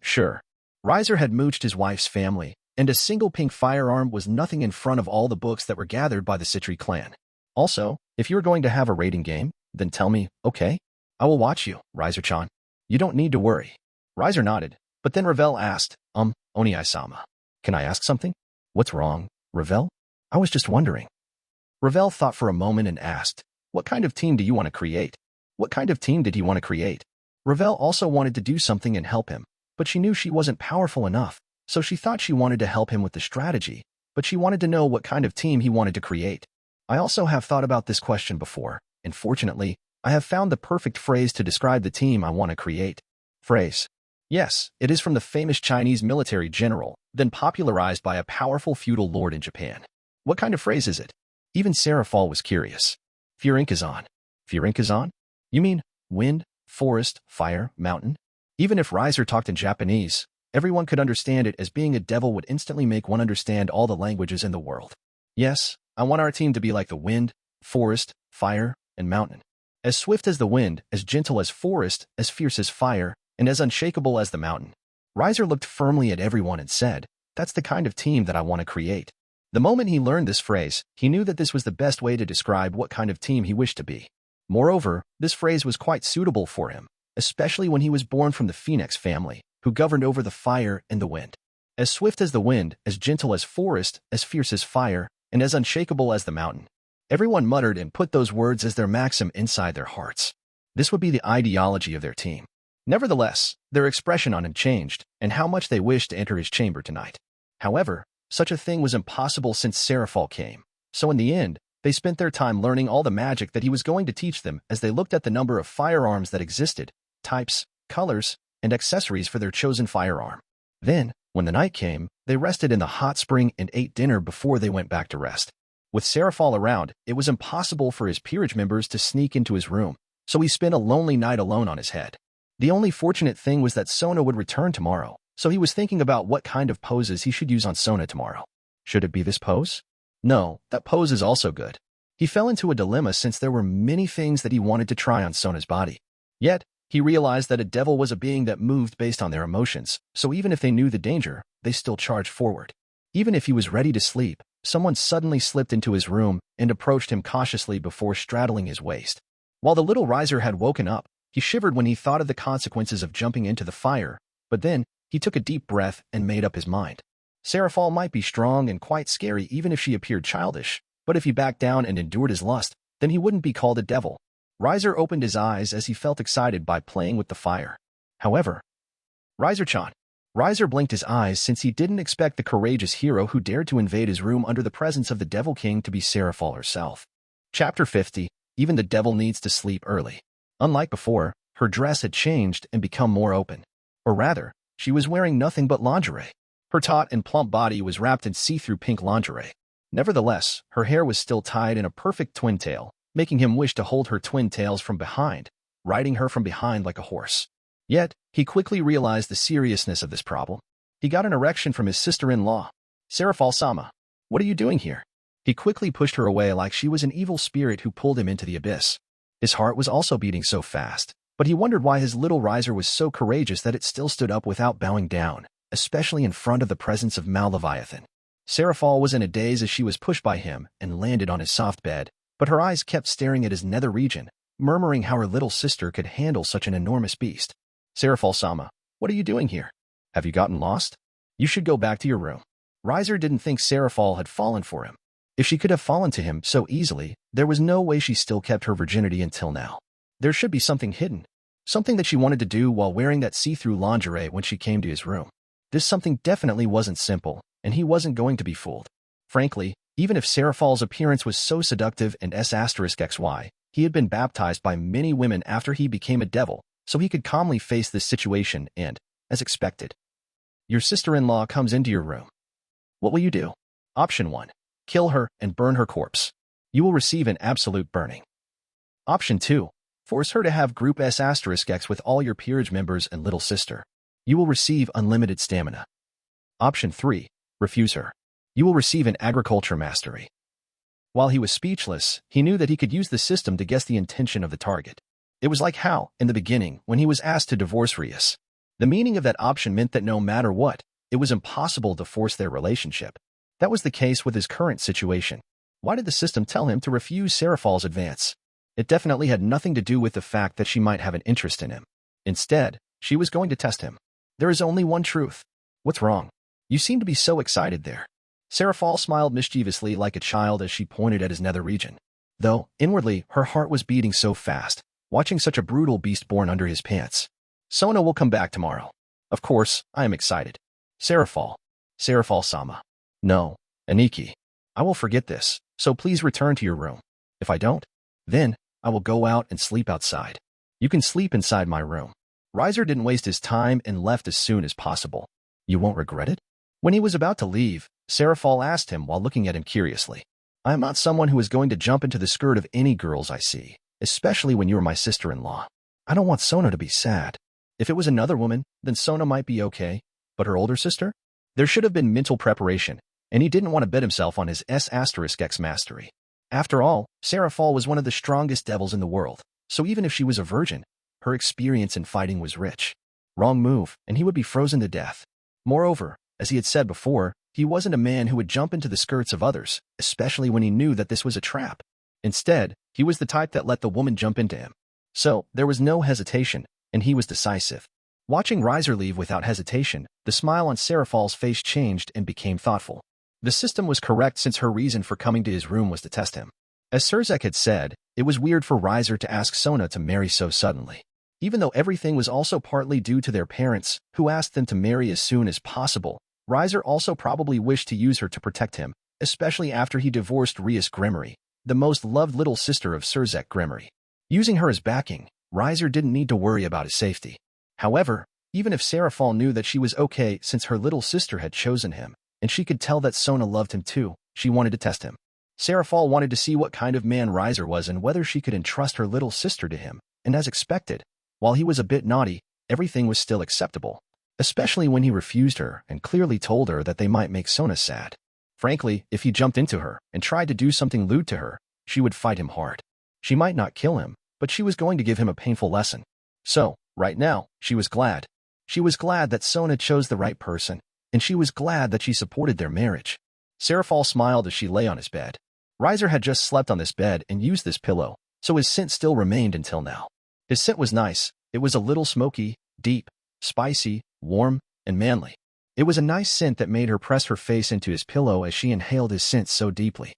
Sure. Riser had mooched his wife's family, and a single pink firearm was nothing in front of all the books that were gathered by the Citri clan. Also, if you're going to have a raiding game, then tell me, okay? I will watch you, Riser-chan. You don't need to worry. Riser nodded, but then Ravel asked, Oni-sama, can I ask something? What's wrong, Ravel? I was just wondering. Ravel thought for a moment and asked, What kind of team do you want to create? What kind of team did he want to create? Ravel also wanted to do something and help him, but she knew she wasn't powerful enough, so she thought she wanted to help him with the strategy, but she wanted to know what kind of team he wanted to create. I also have thought about this question before, and fortunately, I have found the perfect phrase to describe the team I want to create. Phrase. Yes, it is from the famous Chinese military general, then popularized by a powerful feudal lord in Japan. What kind of phrase is it? Even Sarafal was curious. Furinkazan. Furinkazan? You mean wind, forest, fire, mountain? Even if Riser talked in Japanese, everyone could understand it, as being a devil would instantly make one understand all the languages in the world. Yes, I want our team to be like the wind, forest, fire, and mountain. As swift as the wind, as gentle as forest, as fierce as fire, and as unshakable as the mountain. Riser looked firmly at everyone and said, "That's the kind of team that I want to create." The moment he learned this phrase, he knew that this was the best way to describe what kind of team he wished to be. Moreover, this phrase was quite suitable for him, especially when he was born from the Phenex family, who governed over the fire and the wind. As swift as the wind, as gentle as forest, as fierce as fire, and as unshakable as the mountain. Everyone muttered and put those words as their maxim inside their hearts. This would be the ideology of their team. Nevertheless, their expression on him changed, and how much they wished to enter his chamber tonight. However, such a thing was impossible since Sarafal came, so in the end, they spent their time learning all the magic that he was going to teach them as they looked at the number of firearms that existed, types, colors, and accessories for their chosen firearm. Then, when the night came, they rested in the hot spring and ate dinner before they went back to rest. With Sarafal around, it was impossible for his peerage members to sneak into his room, so he spent a lonely night alone on his head. The only fortunate thing was that Sona would return tomorrow, so he was thinking about what kind of poses he should use on Sona tomorrow. Should it be this pose? No, that pose is also good. He fell into a dilemma since there were many things that he wanted to try on Sona's body. Yet, he realized that a devil was a being that moved based on their emotions, so even if they knew the danger, they still charged forward. Even if he was ready to sleep, someone suddenly slipped into his room and approached him cautiously before straddling his waist. While the little Riser had woken up, he shivered when he thought of the consequences of jumping into the fire, but then, he took a deep breath and made up his mind. Sarafal might be strong and quite scary even if she appeared childish, but if he backed down and endured his lust, then he wouldn't be called a devil. Riser opened his eyes as he felt excited by playing with the fire. However, Riser-chan. Riser blinked his eyes since he didn't expect the courageous hero who dared to invade his room under the presence of the Devil King to be Sarafal herself. Chapter 50. Even the devil needs to sleep early. Unlike before, her dress had changed and become more open. Or rather, she was wearing nothing but lingerie. Her taut and plump body was wrapped in see-through pink lingerie. Nevertheless, her hair was still tied in a perfect twin tail, making him wish to hold her twin tails from behind, riding her from behind like a horse. Yet, he quickly realized the seriousness of this problem. He got an erection from his sister-in-law. Sarafal-sama, what are you doing here? He quickly pushed her away like she was an evil spirit who pulled him into the abyss. His heart was also beating so fast, but he wondered why his little Riser was so courageous that it still stood up without bowing down, especially in front of the presence of Mal-Leviathan. Sarafal was in a daze as she was pushed by him and landed on his soft bed, but her eyes kept staring at his nether region, murmuring how her little sister could handle such an enormous beast. Sarafal-sama, what are you doing here? Have you gotten lost? You should go back to your room. Riser didn't think Sarafal had fallen for him. If she could have fallen to him so easily, there was no way she still kept her virginity until now. There should be something hidden, something that she wanted to do while wearing that see-through lingerie when she came to his room. This something definitely wasn't simple, and he wasn't going to be fooled. Frankly, even if Sarafal's appearance was so seductive and S*XY, he had been baptized by many women after he became a devil, so he could calmly face this situation and, as expected, your sister-in-law comes into your room. What will you do? Option 1. Kill her and burn her corpse. You will receive an absolute burning. Option 2. Force her to have group S*X with all your peerage members and little sister. You will receive unlimited stamina. Option 3. Refuse her. You will receive an agriculture mastery. While he was speechless, he knew that he could use the system to guess the intention of the target. It was like how, in the beginning, when he was asked to divorce Rias. The meaning of that option meant that no matter what, it was impossible to force their relationship. That was the case with his current situation. Why did the system tell him to refuse Sarafal's advance? It definitely had nothing to do with the fact that she might have an interest in him. Instead, she was going to test him. There is only one truth. What's wrong? You seem to be so excited there. Sarafal smiled mischievously like a child as she pointed at his nether region. Though, inwardly, her heart was beating so fast, watching such a brutal beast born under his pants. Sona will come back tomorrow. Of course, I am excited. Sarafal. Sarafal-sama. No, Aniki. I will forget this, so please return to your room. If I don't, then, I will go out and sleep outside. You can sleep inside my room. Riser didn't waste his time and left as soon as possible. You won't regret it? When he was about to leave, Serafal asked him while looking at him curiously. I am not someone who is going to jump into the skirt of any girls I see, especially when you are my sister-in-law. I don't want Sona to be sad. If it was another woman, then Sona might be okay, but her older sister? There should have been mental preparation, and he didn't want to bet himself on his S**X mastery. After all, Serafal was one of the strongest devils in the world, so even if she was a virgin, her experience in fighting was rich. Wrong move, and he would be frozen to death. Moreover, as he had said before, he wasn't a man who would jump into the skirts of others, especially when he knew that this was a trap. Instead, he was the type that let the woman jump into him. So, there was no hesitation, and he was decisive. Watching Riser leave without hesitation, the smile on Serafal's face changed and became thoughtful. The system was correct since her reason for coming to his room was to test him. As Sirzek had said, it was weird for Riser to ask Sona to marry so suddenly. Even though everything was also partly due to their parents, who asked them to marry as soon as possible, Riser also probably wished to use her to protect him, especially after he divorced Rias Gremory, the most loved little sister of Riser Gremory. Using her as backing, Riser didn't need to worry about his safety. However, even if Serafal knew that she was okay since her little sister had chosen him, and she could tell that Sona loved him too, she wanted to test him. Serafal wanted to see what kind of man Riser was and whether she could entrust her little sister to him, and as expected, while he was a bit naughty, everything was still acceptable, especially when he refused her and clearly told her that they might make Sona sad. Frankly, if he jumped into her and tried to do something lewd to her, she would fight him hard. She might not kill him, but she was going to give him a painful lesson. So, right now, she was glad. She was glad that Sona chose the right person, and she was glad that she supported their marriage. Serafal smiled as she lay on his bed. Riser had just slept on this bed and used this pillow, so his scent still remained until now. His scent was nice. It was a little smoky, deep, spicy, warm, and manly. It was a nice scent that made her press her face into his pillow as she inhaled his scent so deeply.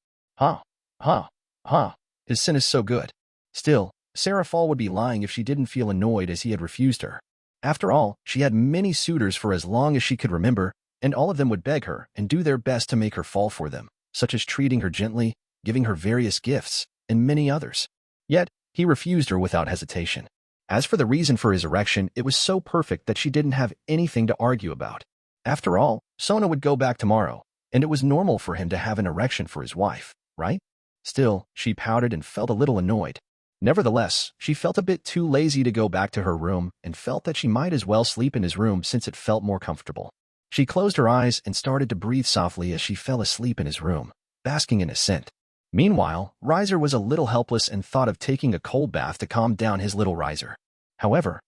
His scent is so good. Still, Serafal would be lying if she didn't feel annoyed as he had refused her. After all, she had many suitors for as long as she could remember, and all of them would beg her and do their best to make her fall for them, such as treating her gently, giving her various gifts, and many others. Yet, he refused her without hesitation. As for the reason for his erection, it was so perfect that she didn't have anything to argue about. After all, Sona would go back tomorrow, and it was normal for him to have an erection for his wife, right? Still, she pouted and felt a little annoyed. Nevertheless, she felt a bit too lazy to go back to her room and felt that she might as well sleep in his room since it felt more comfortable. She closed her eyes and started to breathe softly as she fell asleep in his room, basking in his scent. Meanwhile, Riser was a little helpless and thought of taking a cold bath to calm down his little Riser. However,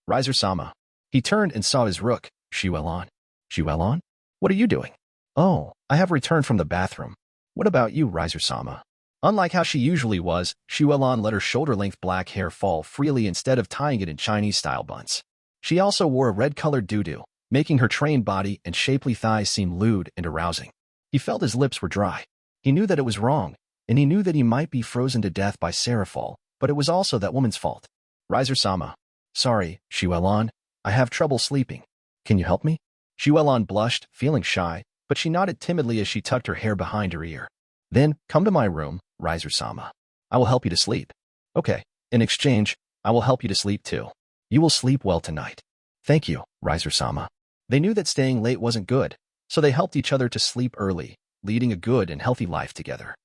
Riser-sama. He turned and saw his rook, Shiwelon. Shiwelon? What are you doing? Oh, I have returned from the bathroom. What about you, Riser-sama? Unlike how she usually was, Shiwelon let her shoulder-length black hair fall freely instead of tying it in Chinese-style buns. She also wore a red-colored doo-doo, making her trained body and shapely thighs seem lewd and arousing. He felt his lips were dry. He knew that it was wrong, and he knew that he might be frozen to death by Serafal, but it was also that woman's fault. Riser-sama. Sorry, Shiwelon. I have trouble sleeping. Can you help me? Shiwelon blushed, feeling shy, but she nodded timidly as she tucked her hair behind her ear. Then, come to my room, Riser-sama. I will help you to sleep. Okay, in exchange, I will help you to sleep too. You will sleep well tonight. Thank you, Riser-sama. They knew that staying late wasn't good, so they helped each other to sleep early, leading a good and healthy life together.